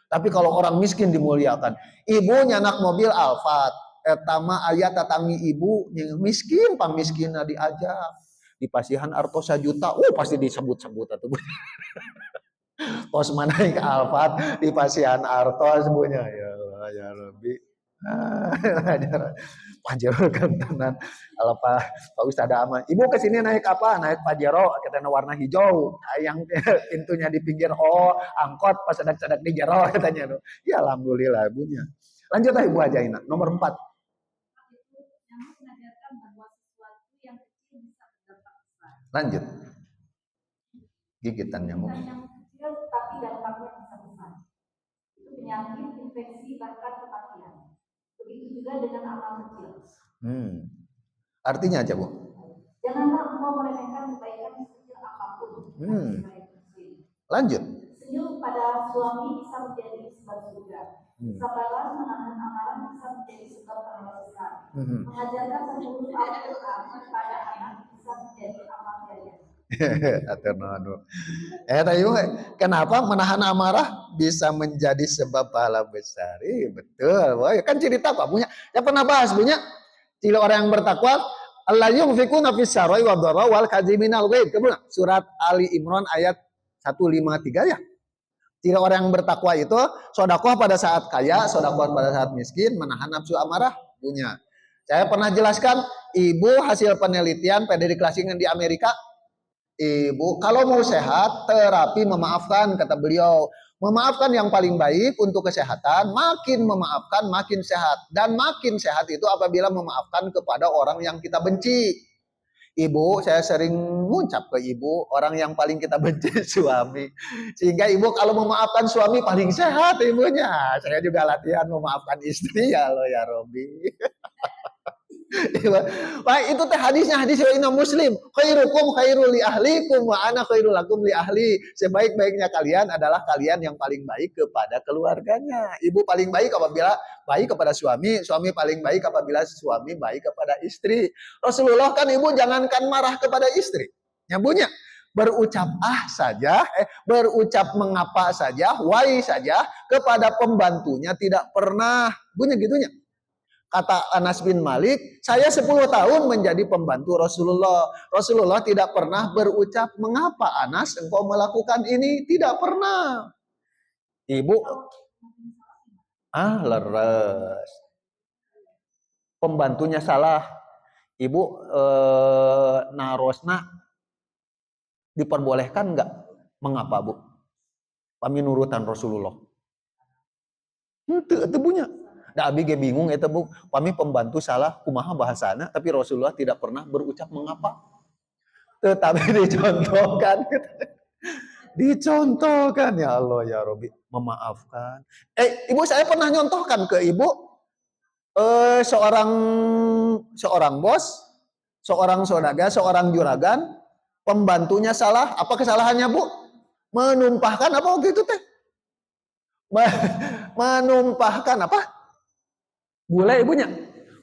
A: Tapi kalau orang miskin dimuliakan. Ibu nyanak mobil Alphard. Etama ayat tatangi ibu miskin, pamiskin diajak. Di pasihan arto 1 juta. Pasti disebut-sebut atuh. Pos mana ke Alphard di pasihan arto sebutnya. Ya Allah ya Rabbi. Pajero gantenan kalau Pak Ustadz aman. Ibu kesini naik apa? Naik Pajero, katanya warna hijau. Yang pintunya di pinggir, angkot pas sadak-sadak di jero katanya. Ya alhamdulillah ibunya. Lanjut lah Ibu aja Ina. Nomor 4. Lanjut. Gigitan nyamuk.
B: Tapi dampaknya bisa besar. Itu penyakit, infeksi, bahkan kematian. Begitu juga dengan amal kecil.
A: Artinya aja Bu.
B: Janganlah engkau meremehkan kebaikan sekecil apapun.
A: Lanjut.
B: Senyum pada suami bisa menjadi sebab surga. Sabaran menahan amarah bisa menjadi sebab pahala besar. Mengajarkan 10 Al-Quran kepada anak bisa menjadi amal jariah.
A: Kenapa menahan amarah bisa menjadi sebab pahala besar? Betul. Wah, kan cerita Pak punya. Ya pernah bahas punya. Ciri orang yang bertakwa, Allah yunfikuna fis sarai wa dharra wal kadziminal ghaib. Surat Ali Imran ayat 153 ya. Ciri orang yang bertakwa itu sedekah pada saat kaya, sedekah pada saat miskin, menahan nafsu amarah punya. Saya pernah jelaskan, Ibu hasil penelitian PhD Klasingen di Amerika. Ibu, kalau mau sehat, terapi memaafkan, kata beliau. Memaafkan yang paling baik untuk kesehatan, makin memaafkan, makin sehat. Dan makin sehat itu apabila memaafkan kepada orang yang kita benci. Ibu, saya sering ngucap ke Ibu, orang yang paling kita benci suami. Sehingga Ibu kalau memaafkan suami paling sehat ibunya. Saya juga latihan memaafkan istri, ya Allah ya Robbi. Wah, itu teh hadisnya hadis Imam Muslim. Khairukum khairul li ahlikum wa ana khairul lakum li ahli. Sebaik-baiknya kalian adalah kalian yang paling baik kepada keluarganya. Ibu paling baik apabila baik kepada suami, suami paling baik apabila suami baik kepada istri. Rasulullah kan Ibu jangankan marah kepada istri. Nyabunya berucap saja, berucap mengapa saja, why saja kepada pembantunya tidak pernah. Bunyi gitunya. Kata Anas bin Malik, saya 10 tahun menjadi pembantu Rasulullah. Rasulullah tidak pernah berucap, mengapa Anas engkau melakukan ini? Tidak pernah. Ibu, leres. Pembantunya salah. Ibu, narosna diperbolehkan enggak? Mengapa Bu? Paminurutan Rasulullah. Itu punya. Da abi ge bingung eta Bu, pami pembantu salah kumaha bahasana tapi Rasulullah tidak pernah berucap mengapa. Tetapi dicontohkan. Dicontohkan ya Allah ya Rabbi, memaafkan. Ibu saya pernah nyontohkan ke Ibu seorang bos, seorang saudagar, seorang juragan, pembantunya salah, apa kesalahannya Bu? Menumpahkan apa waktu itu teh? Menumpahkan apa? Bule ibunya,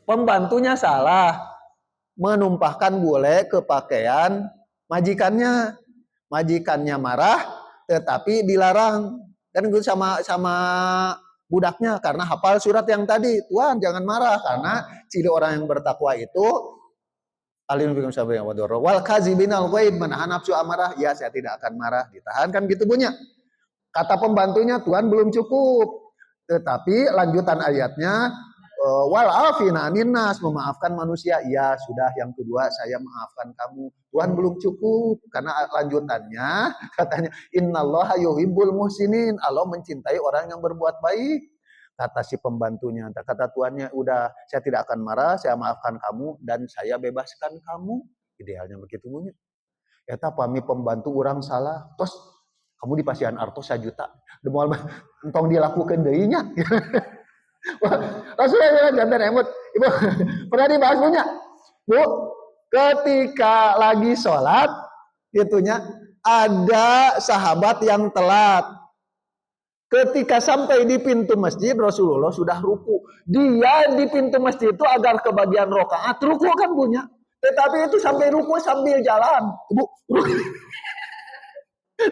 A: pembantunya salah, menumpahkan bule ke pakaian majikannya, majikannya marah, tetapi dilarang. Dan itu sama budaknya karena hafal surat yang tadi, Tuhan jangan marah karena ciri orang yang bertakwa itu alim bikum sabar yang wador wal kazibinal ghaib, menahan nafsu amarah. Ya saya tidak akan marah, ditahan kan gitu punya. Kata pembantunya Tuhan belum cukup, tetapi lanjutan ayatnya wal afina anin nas, memaafkan manusia. Ya sudah, yang kedua saya maafkan kamu. Tuhan belum cukup karena lanjutannya katanya innallaha yuhibbul muhsinin. Allah mencintai orang yang berbuat baik. Kata si pembantunya, kata tuannya, udah saya tidak akan marah, saya maafkan kamu dan saya bebaskan kamu. Idealnya begitu bunyi. Eta pami pembantu orang salah, terus kamu di pasian artos 1 juta. Demoal entong dilakukan deui nya. Rasulullah jantan emut. Ibu pernah dibahas punya? Bu, ketika lagi sholat, itunya ada sahabat yang telat. Ketika sampai di pintu masjid, Rasulullah sudah ruku. Dia di pintu masjid itu agar kebagian rokaat, ruku kan punya. Tetapi itu sampai ruku sambil jalan. Ibu,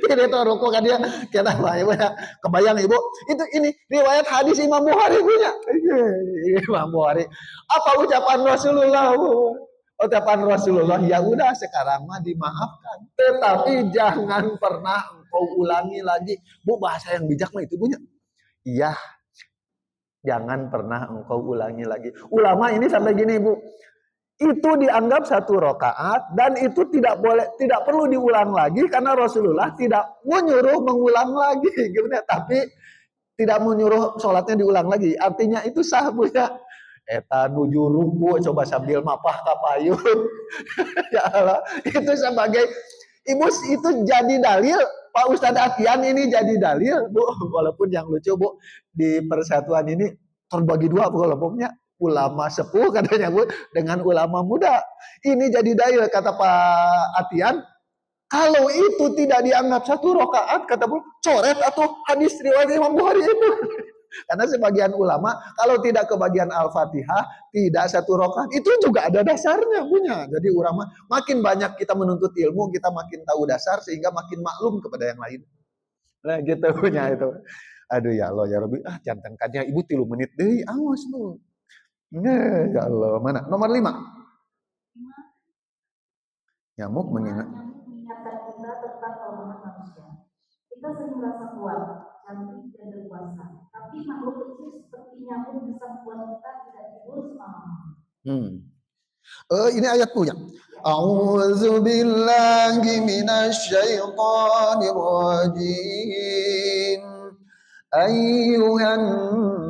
A: tidak tahu ruku kan dia. Kita ibu ya, kebayang ibu. Itu ini riwayat hadis Imam Bukhari punya. Imam Bukhari. Apa ucapan Rasulullah? Ucapan Rasulullah, ya udah sekarang mah dimaafkan. Tetapi jangan pernah engkau ulangi lagi. Bu, bahasa yang bijak mah itu punya. Iya, jangan pernah engkau ulangi lagi. Ulama ini sampai gini bu, itu dianggap 1 rakaat dan itu tidak boleh, tidak perlu diulang lagi karena Rasulullah tidak menyuruh mengulang lagi, gimana? Tapi tidak menyuruh sholatnya diulang lagi. Artinya itu sah punya. Eta nuju ruku coba sambil mapah kapayun. Ya Allah, itu sebagai ibu itu jadi dalil. Pak Ustadz Akian ini jadi dalil, Bu. Walaupun yang lucu, Bu, di persatuan ini terbagi 2 kelompoknya. Ulama sepuh katanya, Bu, dengan ulama muda. Ini jadi dalil kata Pak Atian. Kalau itu tidak dianggap 1 rakaat, kata Bu, coret atau hadis riwayat Imam Bukhari itu. Karena sebagian ulama kalau tidak kebagian Al-Fatihah tidak 1 rakaat, itu juga ada dasarnya punya. Jadi ulama makin banyak kita menuntut ilmu, kita makin tahu dasar sehingga makin maklum kepada yang lain. Nah gitu punya itu. Aduh ya Allah ya Rabbi, jantankannya ibu 3 menit deui awas lu. Nah, ya Allah, mana? Nomor 5. Nyamuk mengingat.
B: Nyamuk mengingatkan kita tentang kelemahan manusia. Kita sering merasa kuat, cantik dan berkuasa. Tapi makhluk kecil seperti nyamuk bisa membuat kita tidak tidur semalaman.
A: Ini ayat punya. A'udzu billahi minasy syaithanir rajim. Ayyuhan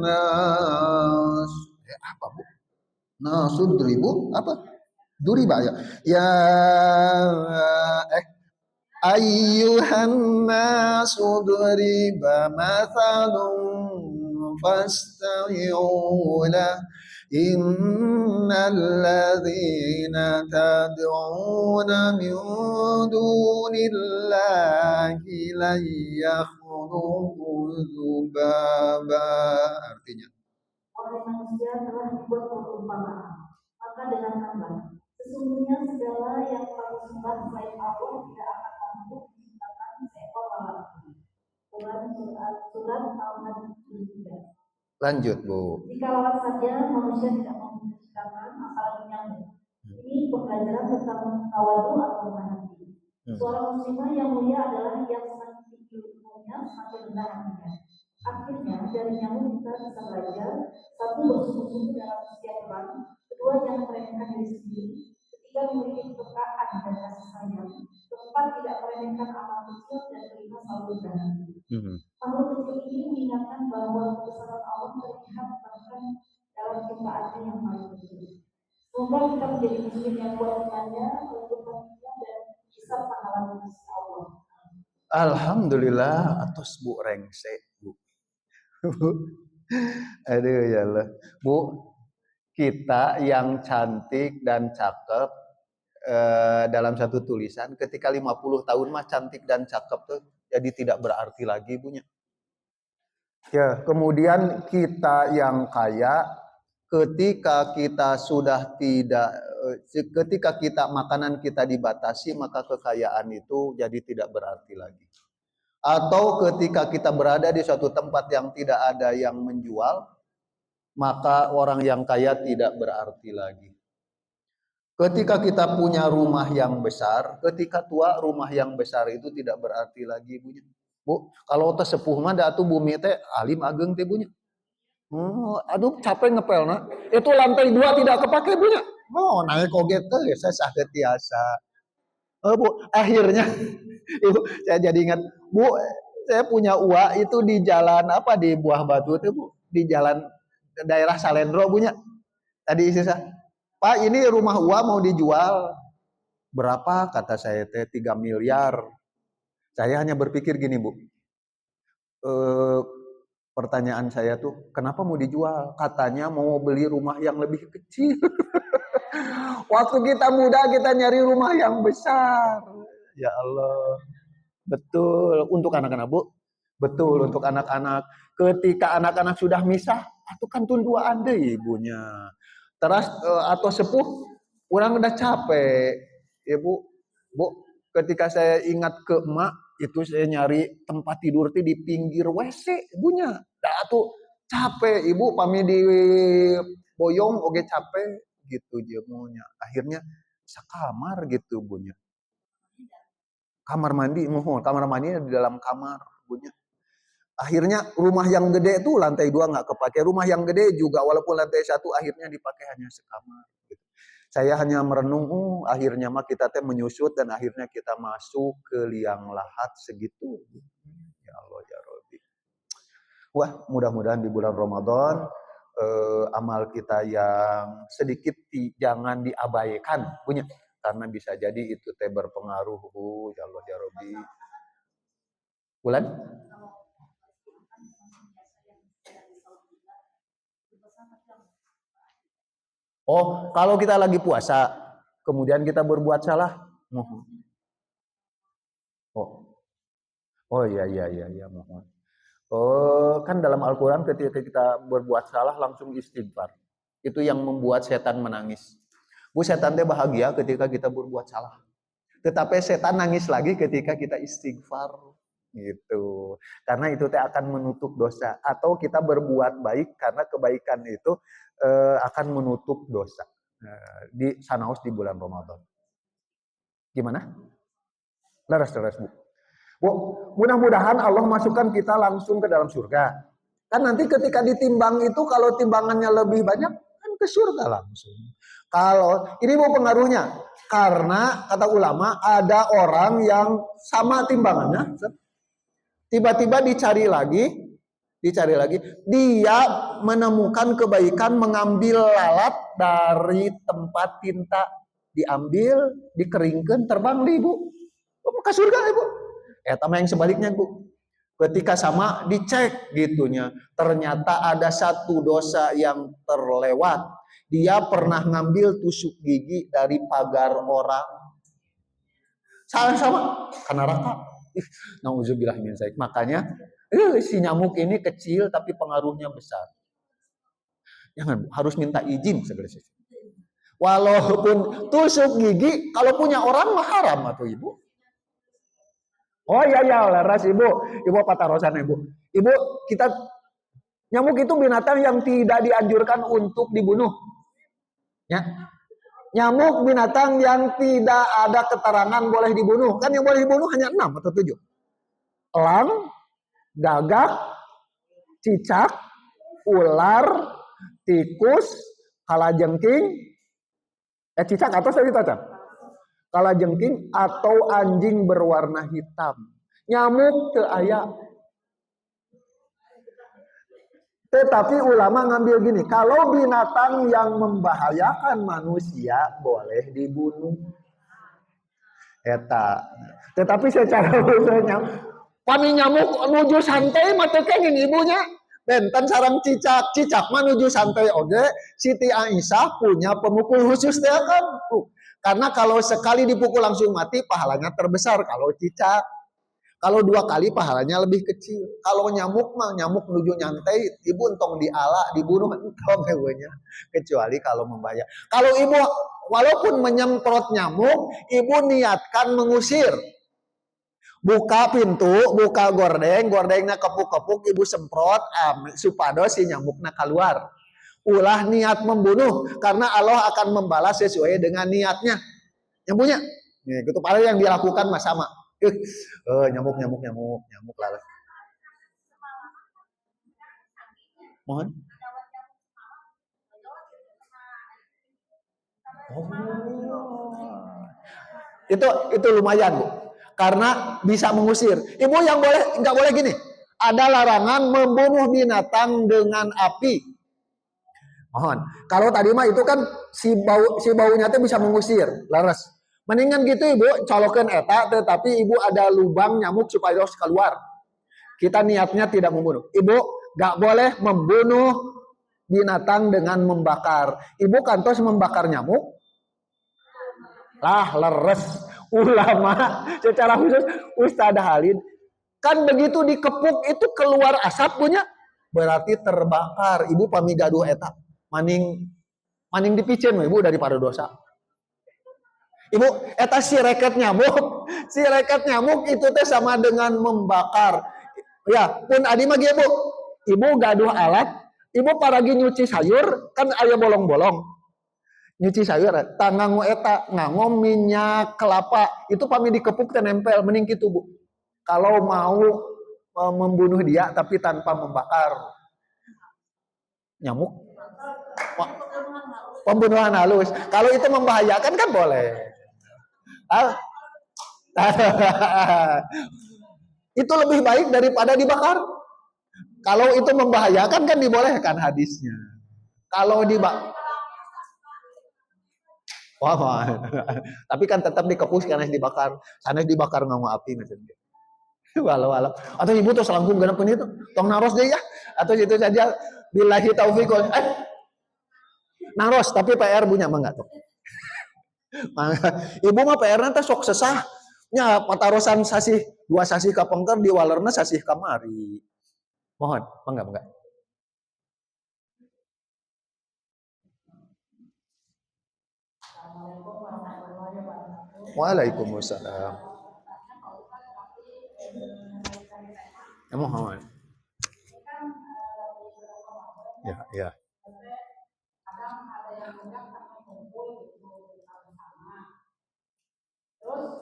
A: nas. Apa Bu? Nasudribu apa? Duriba ya. Ya ayyuhan nasu duriba mathalun fastami'u lahu innal ladzina tad'una min dunillahi la yakhluqu dzubaba. Artinya,
B: wahai manusia telah dibuat perumpamaan, maka dengarkanlah. Sesungguhnya segala yang kamu sembah selain Allah tidak akan mampu menciptakan seekor lalat. Surat Al-Hadid 3.
A: Lanjut Bu.
B: Jika lalat saja manusia tidak mampu menciptakan, apalagi nyamuk. Ini pembelajaran tentang tawadu atau rendah hati. Seorang muslimah yang mulia adalah yang semakin tinggi ilmunya, semakin rendah hatinya. Akhirnya dari nyamuk kita bisa belajar, 1, bersungguh-sungguh dalam setiap peran, 2, jangan meremehkan diri sendiri, 3, memiliki kepekaan dan kasih sayang, 4, tidak meremehkan amal kecil, dan 5, selalu berhati. Makhluk kecil ini mengingatkan bahwa kebesaran Allah terlihat bahkan dalam ciptaannya yang paling kecil. Semoga kita menjadi muslim yang kuat imannya, lembut hatinya, dan bisa pahala di sisi Allah.
A: Alhamdulillah atas Bu Rengse Bu. Aduh ya Allah. Bu, kita yang cantik dan cakep dalam satu tulisan ketika 50 tahun mah cantik dan cakep tuh jadi tidak berarti lagi punya. Ya, kemudian kita yang kaya ketika kita sudah tidak ketika kita makanan kita dibatasi maka kekayaan itu jadi tidak berarti lagi. Atau ketika kita berada di suatu tempat yang tidak ada yang menjual, maka orang yang kaya tidak berarti lagi. Ketika kita punya rumah yang besar, ketika tua rumah yang besar itu tidak berarti lagi punya. Bu, kalau teh sepuh mah da atuh bumi teh alim ageng teh punya. Aduh capek ngepel nak. Itu lantai 2 tidak kepake Bu nya. Oh, naik koget teh saya sakit tiasa. Bu, akhirnya Ibu saya jadi ingat, Bu, saya punya uak itu di jalan apa di Buah Batu itu Bu, di jalan daerah Salendro Bu nya. Tadi isi saya, Pak ini rumah uak mau dijual. Berapa? Kata saya teh 3 miliar. Saya hanya berpikir gini Bu, eh, pertanyaan saya tuh, kenapa mau dijual? Katanya mau beli rumah yang lebih kecil. Waktu kita muda kita nyari rumah yang besar. Ya Allah. Betul. Untuk anak-anak Bu. Betul untuk anak-anak. Ketika anak-anak sudah misah, itu kan tunduaan deh ibunya. Terus atau sepuh, orang udah capek. Ya Bu. Bu, ketika saya ingat ke emak, itu saya nyari tempat tidur di pinggir WC ibunya. Dah tuh capek ibu pami di boyong oge capek gitu jemunya. Akhirnya sekamar gitu bunya. Kamar mandi mohon, kamar mandinya di dalam kamar bunya. Akhirnya rumah yang gede itu lantai 2 nggak kepake. Rumah yang gede juga walaupun lantai 1 akhirnya dipakai hanya sekamar. Gitu. Saya hanya merenung, akhirnya mah kita teh menyusut dan akhirnya kita masuk ke liang lahat segitu. Ya Allah ya Rabbi. Wah, mudah-mudahan di bulan Ramadan amal kita yang sedikit jangan diabaikan punya karena bisa jadi itu teh berpengaruh ya Allah ya Rabbi. Bulan? Oh, kalau kita lagi puasa, kemudian kita berbuat salah, mohon. Oh, oh iya iya iya iya mohon. Oh, kan dalam Al-Quran ketika kita berbuat salah langsung istighfar. Itu yang membuat setan menangis. Bu, setan teh bahagia ketika kita berbuat salah. Tetapi setan nangis lagi ketika kita istighfar. Gitu. Karena itu teh akan menutup dosa. Atau kita berbuat baik karena kebaikan itu akan menutup dosa. Di sanaus di bulan Ramadan. Gimana? Leres-leres Bu. Bu, mudah-mudahan Allah masukkan kita langsung ke dalam surga. Kan nanti ketika ditimbang itu kalau timbangannya lebih banyak kan ke surga langsung. Kalau ini Bu pengaruhnya karena kata ulama ada orang yang sama timbangannya tiba-tiba dicari lagi dia menemukan kebaikan mengambil lalat dari tempat tinta diambil dikeringkan terbang di Bu ke surga Ibu. Sama yang sebaliknya Bu. Ketika sama dicek gitunya, ternyata ada satu dosa yang terlewat. Dia pernah ngambil tusuk gigi dari pagar orang. Sama karena neraka. Nauzubillah min dzalik. Makanya si nyamuk ini kecil tapi pengaruhnya besar. Jangan harus minta izin segala sesuatu. Walaupun tusuk gigi kalau punya orang mah haram atau Ibu. Oh iya iya laras Ibu patarosan Ibu. Ibu kita nyamuk itu binatang yang tidak dianjurkan untuk dibunuh. Ya. Nyamuk binatang yang tidak ada keterangan boleh dibunuh. Kan yang boleh dibunuh hanya 6 atau 7. Elang, gagak, cicak, ular, tikus, kalajengking, cicak atau tadi cicak. Kalajengking atau anjing berwarna hitam. Nyamuk teu aya. Tetapi ulama ngambil gini, kalau binatang yang membahayakan manusia boleh dibunuh. Eta. Tetapi secara khususnya, kami nyamuk menuju santai mata kenging ibunya. Benten sarang cicak menuju santai oge. Siti Aisyah punya pemukul khusus teh kan. Karena kalau sekali dipukul langsung mati pahalanya terbesar kalau cicak. Kalau 2 kali pahalanya lebih kecil. Kalau nyamuk mah nyamuk menuju nyantai, ibu entong diala, dibunuh entong ibunya. Kecuali kalau membayar. Kalau ibu walaupun menyemprot nyamuk, ibu niatkan mengusir. Buka pintu, buka gordengnya kepuk-kepuk, ibu semprot supados si nyamuknya keluar. Ulah niat membunuh karena Allah akan membalas sesuai dengan niatnya. Nyamuknya. Itu paling yang dilakukan mas sama. Nyamuk lalat. Mohon. Oh. Itu lumayan, Bu. Karena bisa mengusir. Ibu yang nggak boleh gini. Ada larangan membunuh binatang dengan api. Mohon. Kalau tadi mah itu kan si baunya itu bisa mengusir, leres. Mendingan gitu Ibu, colokan eta tetapi Ibu ada lubang nyamuk supaya harus keluar. Kita niatnya tidak membunuh. Ibu nggak boleh membunuh binatang dengan membakar. Ibu kantos membakar nyamuk, lah leres. Ulama secara khusus Ustadz Halid kan begitu dikepuk itu keluar asap punya berarti terbakar. Ibu pami gaduh eta maning dipicen Ibu daripada dosa. Ibu eta si reket nyamuk itu teh sama dengan membakar. Ya pun adi mah Bu, Ibu gaduh alat, Ibu paragi nyuci sayur kan aya bolong-bolong. Nyuci sayur, tangangu eta ngangom minyak kelapa itu pami dikepuk dan nempel mending gitu Bu. Kalau mau membunuh dia tapi tanpa membakar nyamuk, pembunuhan halus. Kalau itu membahayakan kan boleh. Itu lebih baik daripada dibakar. Kalau itu membahayakan kan dibolehkan hadisnya. Kalau wah, tapi kan tetap dikepus karena dibakar. Sana dibakar nggak mau api misalnya. Walau. Atau ibu tuh selangkung genap pun itu. Tong naros deh ya. Atau itu saja. Billahi taufiq. Naros tapi PR punya mah enggak tuh. Ibu mah PR nanti sok sesah. Nya patarosan sasih 2 sasih ka pengker di walerna sasih kamari. Mohon, enggak. Waalaikumsalam. Mohon. Ya.
B: Terus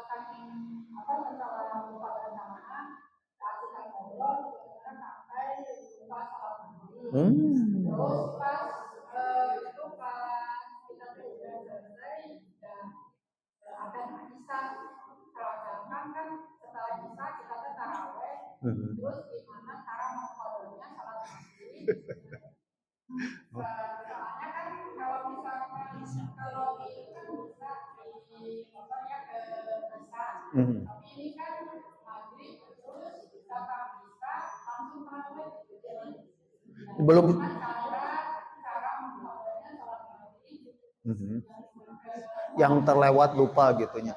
B: saking setelah buka bersamaan keasikan ngobrol sampai lupa sholat maghrib. Terus pas kita sudah selesai dan ada Isa terlaksana kan setelah Isa kita taraweh. Terus gimana cara mengkodenya sholat maghrib? Soalnya kan kalau misalkan kalau itu kan bisa motornya ke besar. Tapi ini kan maghrib terus bisa langsung tarawih.
A: Belum.
B: Cara mengkodenya sholat maghrib.
A: Yang terlewat lupa gitunya.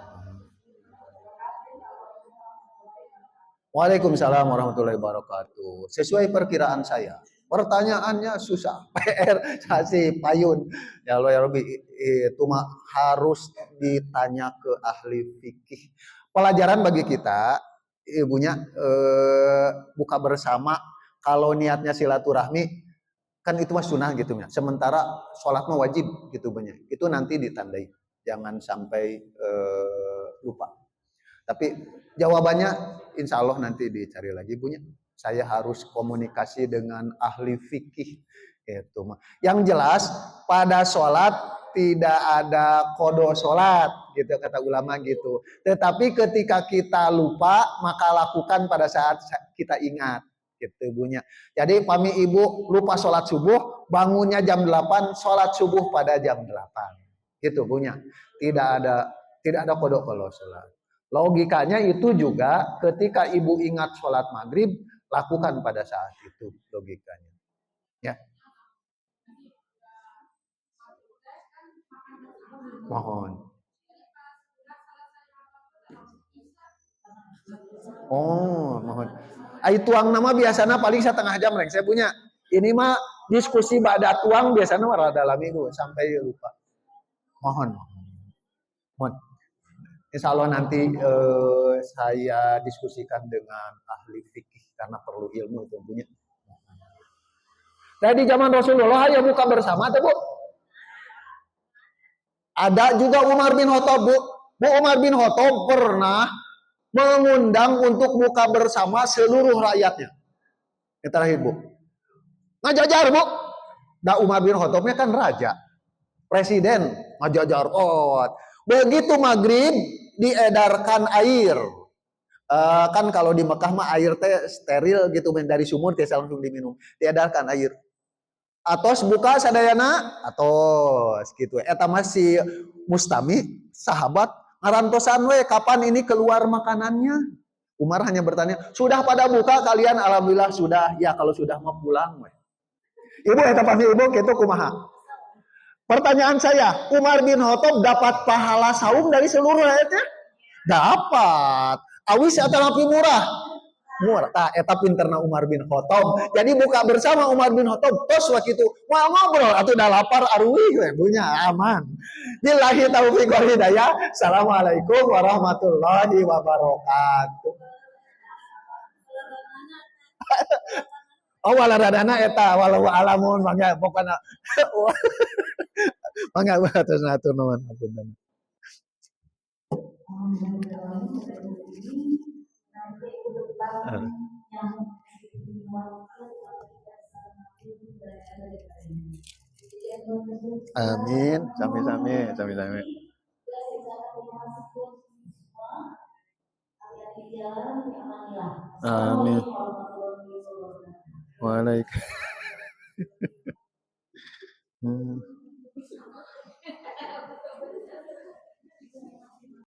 A: Waalaikumsalam warahmatullahi wabarakatuh. Sesuai perkiraan saya. Pertanyaannya susah. PR kasih payun. Ya Allah ya Rabbi, itu mah harus ditanya ke ahli fikih. Pelajaran bagi kita, ibunya buka bersama. Kalau niatnya silaturahmi, kan itu mah sunnah gitu ya. Sementara sholat mah wajib gitu banyak. Itu nanti ditandai. Jangan sampai lupa. Tapi jawabannya insya Allah nanti dicari lagi ibunya. Saya harus komunikasi dengan ahli fikih. Itu. Yang jelas pada sholat tidak ada kodo sholat, gitu kata ulama gitu. Tetapi ketika kita lupa maka lakukan pada saat kita ingat, gitu ibunya. Jadi pami ibu lupa sholat subuh, bangunnya jam 8, sholat subuh pada jam 8, gitu ibunya. Tidak ada kodo kalau sholat. Logikanya itu juga ketika ibu ingat sholat maghrib, lakukan pada saat itu logikanya. Ya. Mohon. Oh, mohon. Ai tuang nama biasanya paling 1/2 jam reng. Saya punya. Ini mah diskusi bada tuang biasanya rada lami itu sampai lupa. Mohon. Insya Allah nanti saya diskusikan dengan ahli fikih karena perlu ilmu tentunya. Dari zaman Rasulullah ya buka bersama tuh Bu. Ada juga Umar bin Khattab Bu. Umar bin Khattab pernah mengundang untuk buka bersama seluruh rakyatnya. Yang terakhir Bu. Ngajajar Bu. Nah Umar bin Khattabnya kan raja, presiden, ngajajarot. Begitu maghrib diedarkan air. Kan kalau di Mekah mah air teh steril gitu dari sumur teh langsung diminum. Diedarkan air. Atos buka sadayana atos gitu. Eta masih Mustami sahabat ngarantosan we kapan ini keluar makanannya. Umar hanya bertanya, "Sudah pada buka kalian?" Alhamdulillah sudah. Ya kalau sudah mau pulang we. Ibu eta pasti ibu kitu kumaha? Pertanyaan saya, Umar bin Khattab dapat pahala saum dari seluruh rakyatnya? Dapat. Awis atau lebih murah? Murah. Nah, eta pinterna Umar bin Khattab. Jadi buka bersama Umar bin Khattab. Tos waktu itu mau ngobrol atau udah lapar arwi punya aman. Billahi taufiq wal hidayah. Assalamualaikum warahmatullahi wabarakatuh. Oh walaradana eta walau alamun mangga pokona mangga atur atur nuhun apunten. Amin, sami-sami, sami-sami. Amin. Waalaikumsalam.